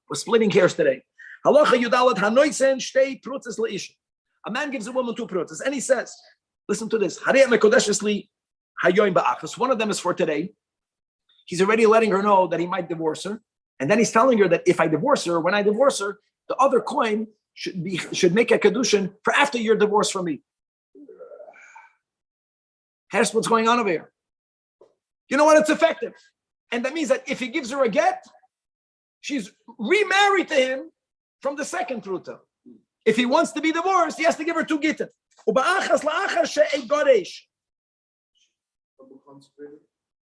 We're splitting hairs today. Halacha Yudalat hanoisen shtei prutzes le'ish. A man gives a woman 2 prutzes, and he says, listen to this. One of them is for today. He's already letting her know that he might divorce her. And then he's telling her that if I divorce her, when I divorce her, the other coin should make a kedushin for after your divorce from me. Here's what's going on over here. You know what? It's effective. And that means that if he gives her a get, she's remarried to him from the second truta. If he wants to be divorced, he has to give her 2 gittin.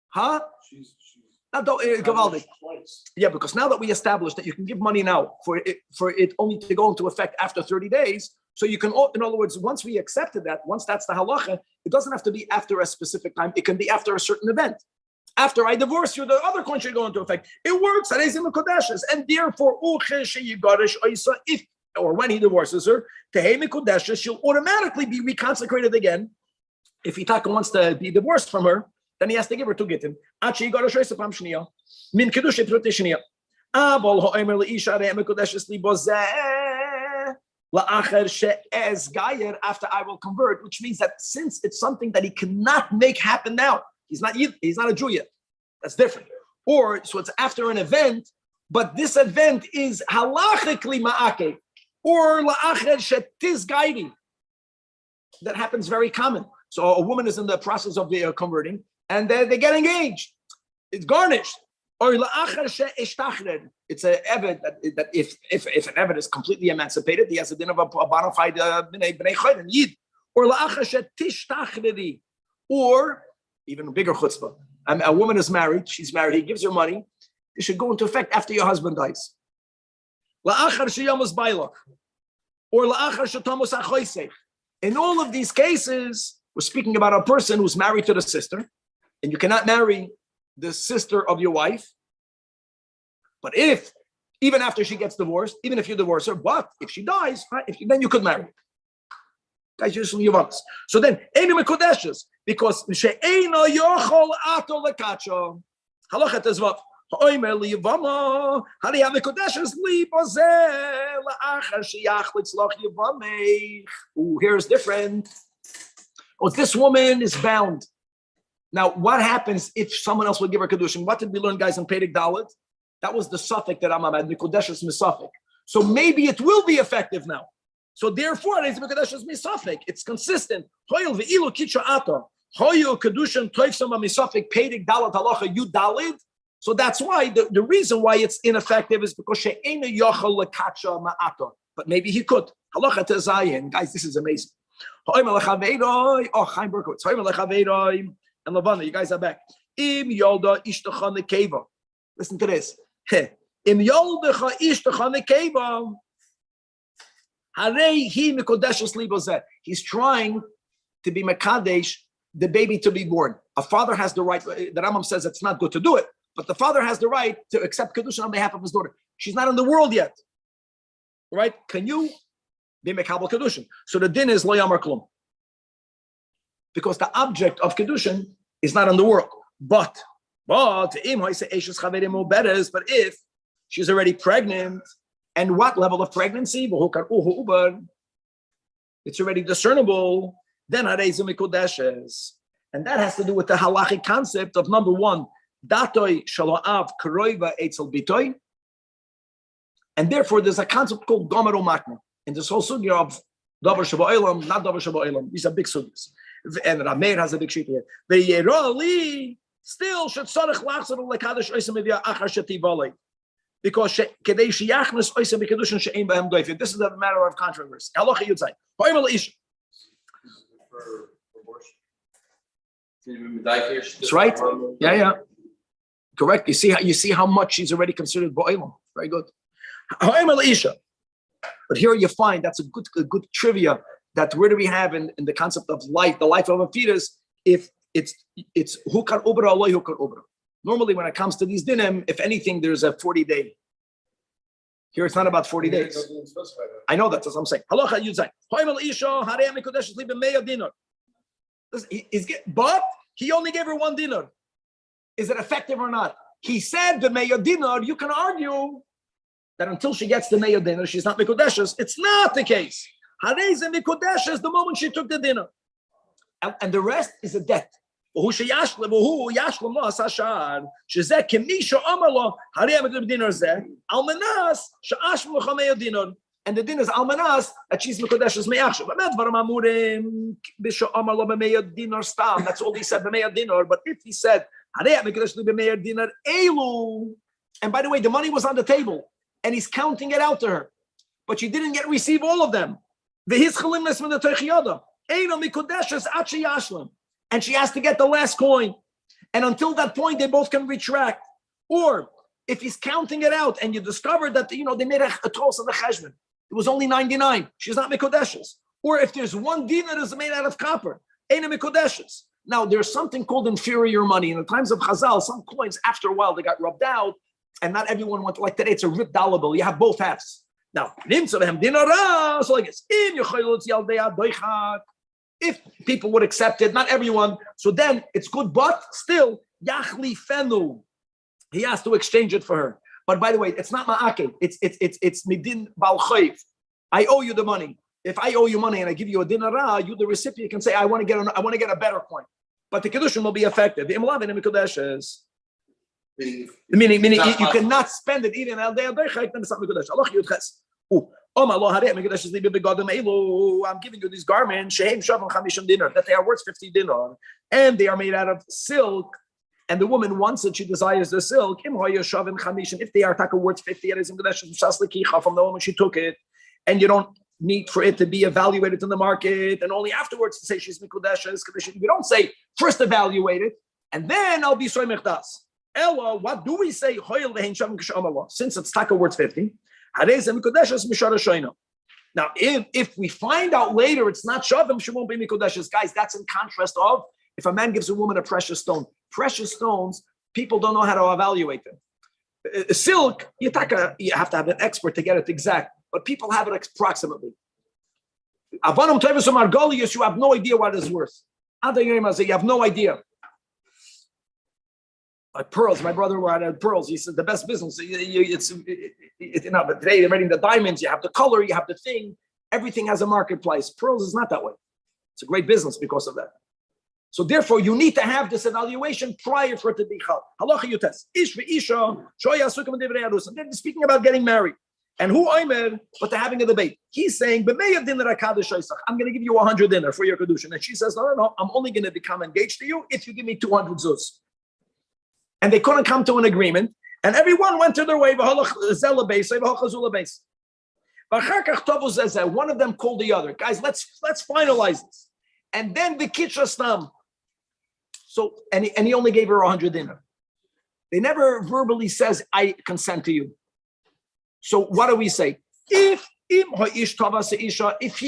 Huh? Gavaldik. Yeah, because now that we established that you can give money now for it only to go into effect after 30 days, so you can, in other words, once we accepted that, once that's the halacha, it doesn't have to be after a specific time. It can be after a certain event. After I divorce you, the other coin should go into effect. It works. And therefore, if or when he divorces her, she'll automatically be reconsecrated again. If Itaka wants to be divorced from her, then he has to give her 2 gittin. Min kedusha protishniya. Avol ho'emer leisha re'emekudeshes libozeh la'acher she'ez gayer after I will convert, which means that since it's something that he cannot make happen now, he's not a Jew yet. That's different. Or so it's after an event, but this event is halachically ma'ake or la'acher she'tiz gairi. That happens very common. So a woman is in the process of converting, and they get engaged. It's garnished. Or it's an eved that if an eved is completely emancipated, he has a din of a bona fide bnei chayden yid. Or even a bigger chutzpah. A woman is married. She's married. He gives her money. It should go into effect after your husband dies. Or in all of these cases, we're speaking about a person who's married to the sister, and you cannot marry the sister of your wife. But even after she gets divorced, even if you divorce her, but if she dies, right, then you could marry. Guys, you're Yavamas. So then, Einu Mekodeshes, because She'eino Yochol Ato Lekacho. Halachat Ezvav. Ha'omer liyavama. Hari HaMekodeshes li bozeh la'achar sheyachlitz loch yavameh. Ooh, here's different. Oh, this woman is bound. Now, what happens if someone else will give her kedushin? What did we learn, guys, in Perek Dalet? That was the suffix that Rambam had, Mekodeshes misafik. So maybe it will be effective now. So therefore, it's Mekodeshes misafik. It's consistent. Hoyel ve'ilu kitcha ato. Hoyel kedushin toifsama misafik Perek Dalet halacha yud dalid. So that's why the reason why it's ineffective is because she'ena yochel lekacha ma'ato. But maybe he could. Halacha tezayin. Guys, this is amazing. Oh, Chaim Berkowitz. And Lavana, you guys are back. Im yolda ishtacha nekeva. Listen to this. Im yolda ishtacha nekeva. Harei hi mekodeshes libozeh. He's trying to be mekadesh, the baby to be born. A father has the right. The Rambam says it's not good to do it, but the father has the right to accept kedusha on behalf of his daughter. She's not in the world yet, right? Can you be mekabel kedushin? So the din is lo yamar klum, because the object of kedushin is not in the world. But if she's already pregnant, and what level of pregnancy? It's already discernible. Then and that has to do with the halachic concept of number one, datoi shaloav karoiva etzel bitoy, and therefore there's a concept called gomer umatna in this whole sugya of davar shaboilam, not davar shaboilam. These are big sugyas, and Rameir has a big sheet here. The still should tzarich lachzor lekadosh oisem evia achar shetivale, because kedei sheyachnes oisem bekedushin she'ein behem doifid. This is a matter of controversy. Halacha yudzai. Hoimel ish. That's right. Yeah. Correct. You see how much she's already considered bo'elam. Very good. But here you find that's a good trivia. That where do we have in the concept of life, the life of a fetus? If it's who kan ubra Allah, who kan ubra. Normally, when it comes to these dinim, if anything, there's a 40-day. Here it's not about 40 days. I know that's what I'm saying. Halacha yudzai. But he only gave her 1 dinar. Is it effective or not? He said the meya dinar. You can argue that until she gets the meya dinar, she's not mikodeshes. It's not the case. Harei mikodeshes the moment she took the dinar, and the rest is a debt. And the din is almanas that she's mekodeshes me'achshav. That's all he said, b'meya dinar. But if he said, and by the way, the money was on the table, and he's counting it out to her, but she didn't receive all of them. And she has to get the last coin. And until that point, they both can retract. Or if he's counting it out and you discover that, they made a tos of the cheshbon, it was only 99. She's not mikodeshes. Or if there's one dinar that is made out of copper, ain't a mikodeshes. Now, there's something called inferior money. In the times of Chazal, some coins, after a while, they got rubbed out, and not everyone went, like today, it's a ripped dollar bill. You have both halves. Now, so like it's if people would accept it, not everyone, so then it's good, but still, Yachli Fenu, he has to exchange it for her. But by the way, it's not ma'ake. It's midin bal chayv. I owe you the money. If I owe you money and I give you a dinara, you, the recipient, can say, I want to get a better coin. But the kedushin will be effective. Meaning you cannot spend it even al day al deichak. Then it's not mikodesh. Allah yudches. I'm giving you these garments that they are worth 50 dinar, and they are made out of silk. And the woman wants it; she desires the silk. If they are worth 50, it is from the moment she took it, and you don't need for it to be evaluated in the market, and only afterwards to say she's mikudeshes. We don't say first evaluate it, and then I'll be soy mechdas. Ella, what do we say? Since it's taka worth 50. Now, if we find out later it's not shavim, she won't be mikodeshes. Guys, that's in contrast of if a man gives a woman a precious stone. Precious stones, people don't know how to evaluate them. Silk, you have to have an expert to get it exact, but people have it approximately. Avanam tevisum argolius, you have no idea what it is worth. You have no idea. Like pearls, my brother had pearls. He said the best business. But today they're making the diamonds. You have the color, you have the thing. Everything has a marketplace. Pearls is not that way. It's a great business because of that. So therefore, you need to have this evaluation prior for it to be chal. Halacha yutes. Ish ve'isha shoya sukim divrei arusim. They're speaking about getting married. And who oimer, but they're having a debate. He's saying, I'm going to give you 100 dinar for your kedushin. And she says, no, I'm only going to become engaged to you if you give me 200 zuz. And they couldn't come to an agreement, and everyone went to their way. One of them called the other. Guys, let's finalize this. And then the kitcha stam. So, and he only gave her 100 dinar. They never verbally says, I consent to you. So what do we say? If he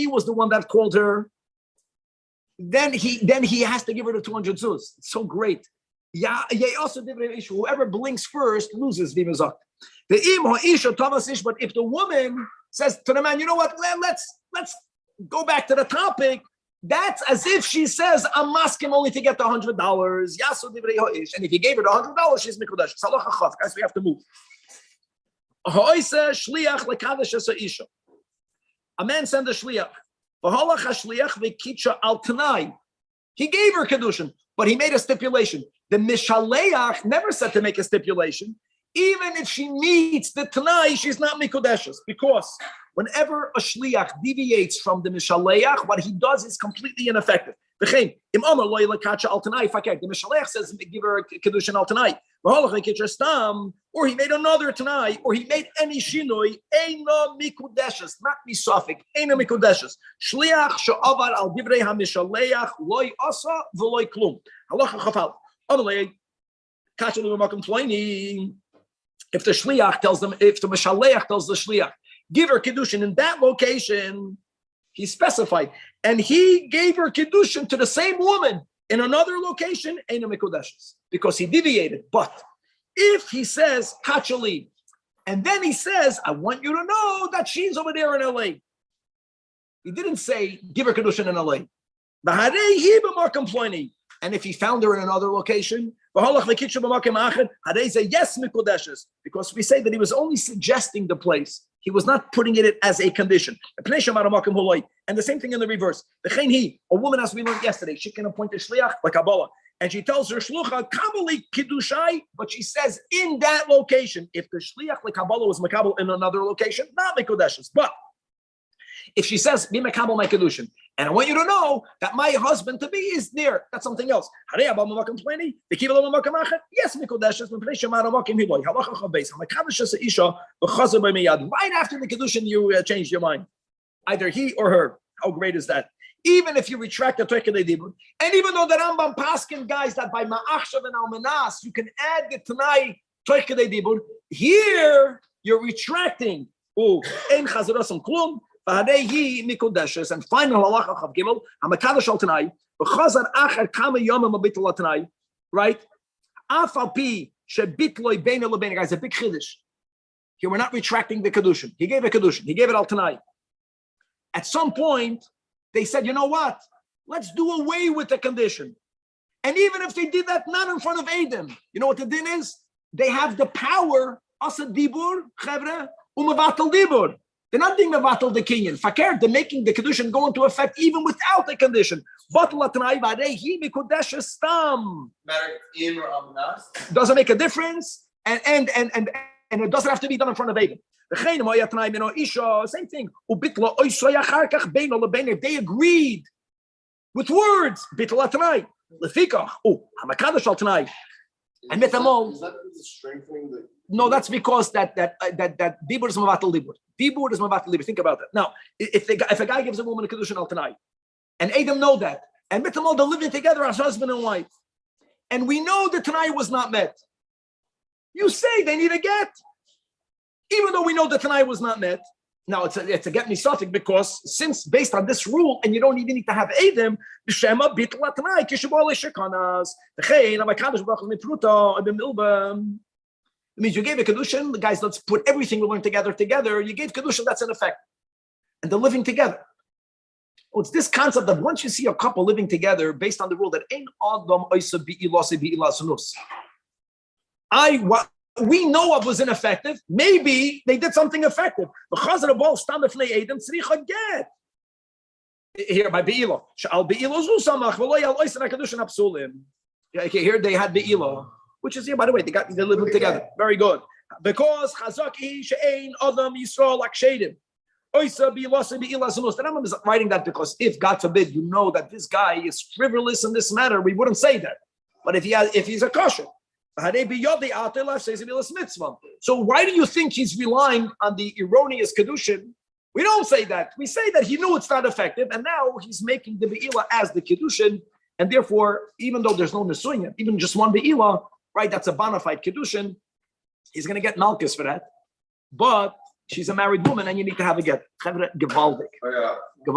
was the one that called her, then he has to give her the 200 zuz. It's so great. Whoever blinks first loses. But if the woman says to the man, you know what, let's go back to the topic, that's as if she says, I'm asking only to get the $100. And if he gave her the $100, she's mikodesh. Guys, we have to move. A man sent a shliach. He gave her kedushin, but he made a stipulation. The Mishaleach never said to make a stipulation. Even if she meets the Tanai, she's not Mikodeshes. Because whenever a Shliach deviates from the Mishaleach, what he does is completely ineffective. The Mishaleach says, give her a Kedushin al Tanai. Or he made another Tanai, or he made any Shinoi, Eina Mikodeshes, not Misafik, Eina Mikodeshes. Shliach she'avar al divrei ha-Mishaleach, loy asa v'loy klum. Halacha chafal. If the shliach tells them, if the mishaleach tells the shliach, give her kedushin in that location, he specified, and he gave her kedushin to the same woman in another location, ain't a mikodeshes, because he deviated. But if he says kachali, and then he says, I want you to know that she's over there in LA. He didn't say give her kedushin in LA. And if he found her in another location, yes, because we say that he was only suggesting the place. He was not putting it as a condition. And the same thing in the reverse. A woman, as we learned yesterday, she can appoint a shliach like Kabbalah, and she tells her shlucha kabali kiddushai, but she says in that location. If the shliach like Kabbalah was makabel in another location, not mikudeshes. But if she says, be makabel my kedushin, and I want you to know that my husband to be is there, that's something else. Yes, right after the kedushin, you changed your mind. Either he or her. How great is that? Even if you retract the Torah Dibur, and even though the Rambam paskin, guys, that by Ma'achshav and Almanas, you can add the Tanai Here, you're retracting. And final halacha chav gimel, hamakadosh al tanai, v'chazar achar kama yomim abitl al tanai, right? Afal pi shebitloi beina lebeina, guys, a big chiddush. Here, we're not retracting the kedushin. He gave a kedushin. He gave it al tanai. At some point, they said, you know what? Let's do away with the condition. And even if they did that not in front of Adam, you know what the din is? They have the power, asa dibur, chevre, umevatal dibur. They're not doing mevatal the kinyan. Fakir, they're making the condition go into effect even without the condition. Doesn't make a difference, and it doesn't have to be done in front of Adam. Same thing. If they agreed with words, and Is that strengthening the? no, that's because that dibur is mevatal dibur. Dibur is mevatal dibur. Think about it. Now, if a guy gives a woman a kedushin al tanai, and Adam know that, and mitamol they're living together as husband and wife, and we know the tanai was not met, you say they need a get, even though we know the tanai was not met. Now it's a get me suffix because since based on this rule, and you don't even need to have Adam, b'shema bitla tanai kishabol shekanas. It means you gave a kedushin. The guys, let's put everything we learned together. You gave kedushin, that's in effect, and they're living together. Oh, it's this concept that once you see a couple living together, based on the rule that ein adam oisa bi'ilas bi'ilas. We know what was ineffective. Maybe they did something effective. Here by Be'ilo. Okay, here they had Be'ilo, which is here, by the way, they're living together. Very good. Because Chazaki She'ein Adam Yisrael Akshedim. The Rambam is writing that because if, God forbid, you know that this guy is frivolous in this matter, we wouldn't say that. But if he's a kosher. So why do you think he's relying on the erroneous kedushin? We don't say that. We say that he knew it's not effective, and now he's making the be'ilah as the kedushin, and therefore, even though there's no nesuyin, even just one be'ilah, right? That's a bona fide kedushin. He's going to get malchus for that, but she's a married woman, and you need to have a get. Gewaldig.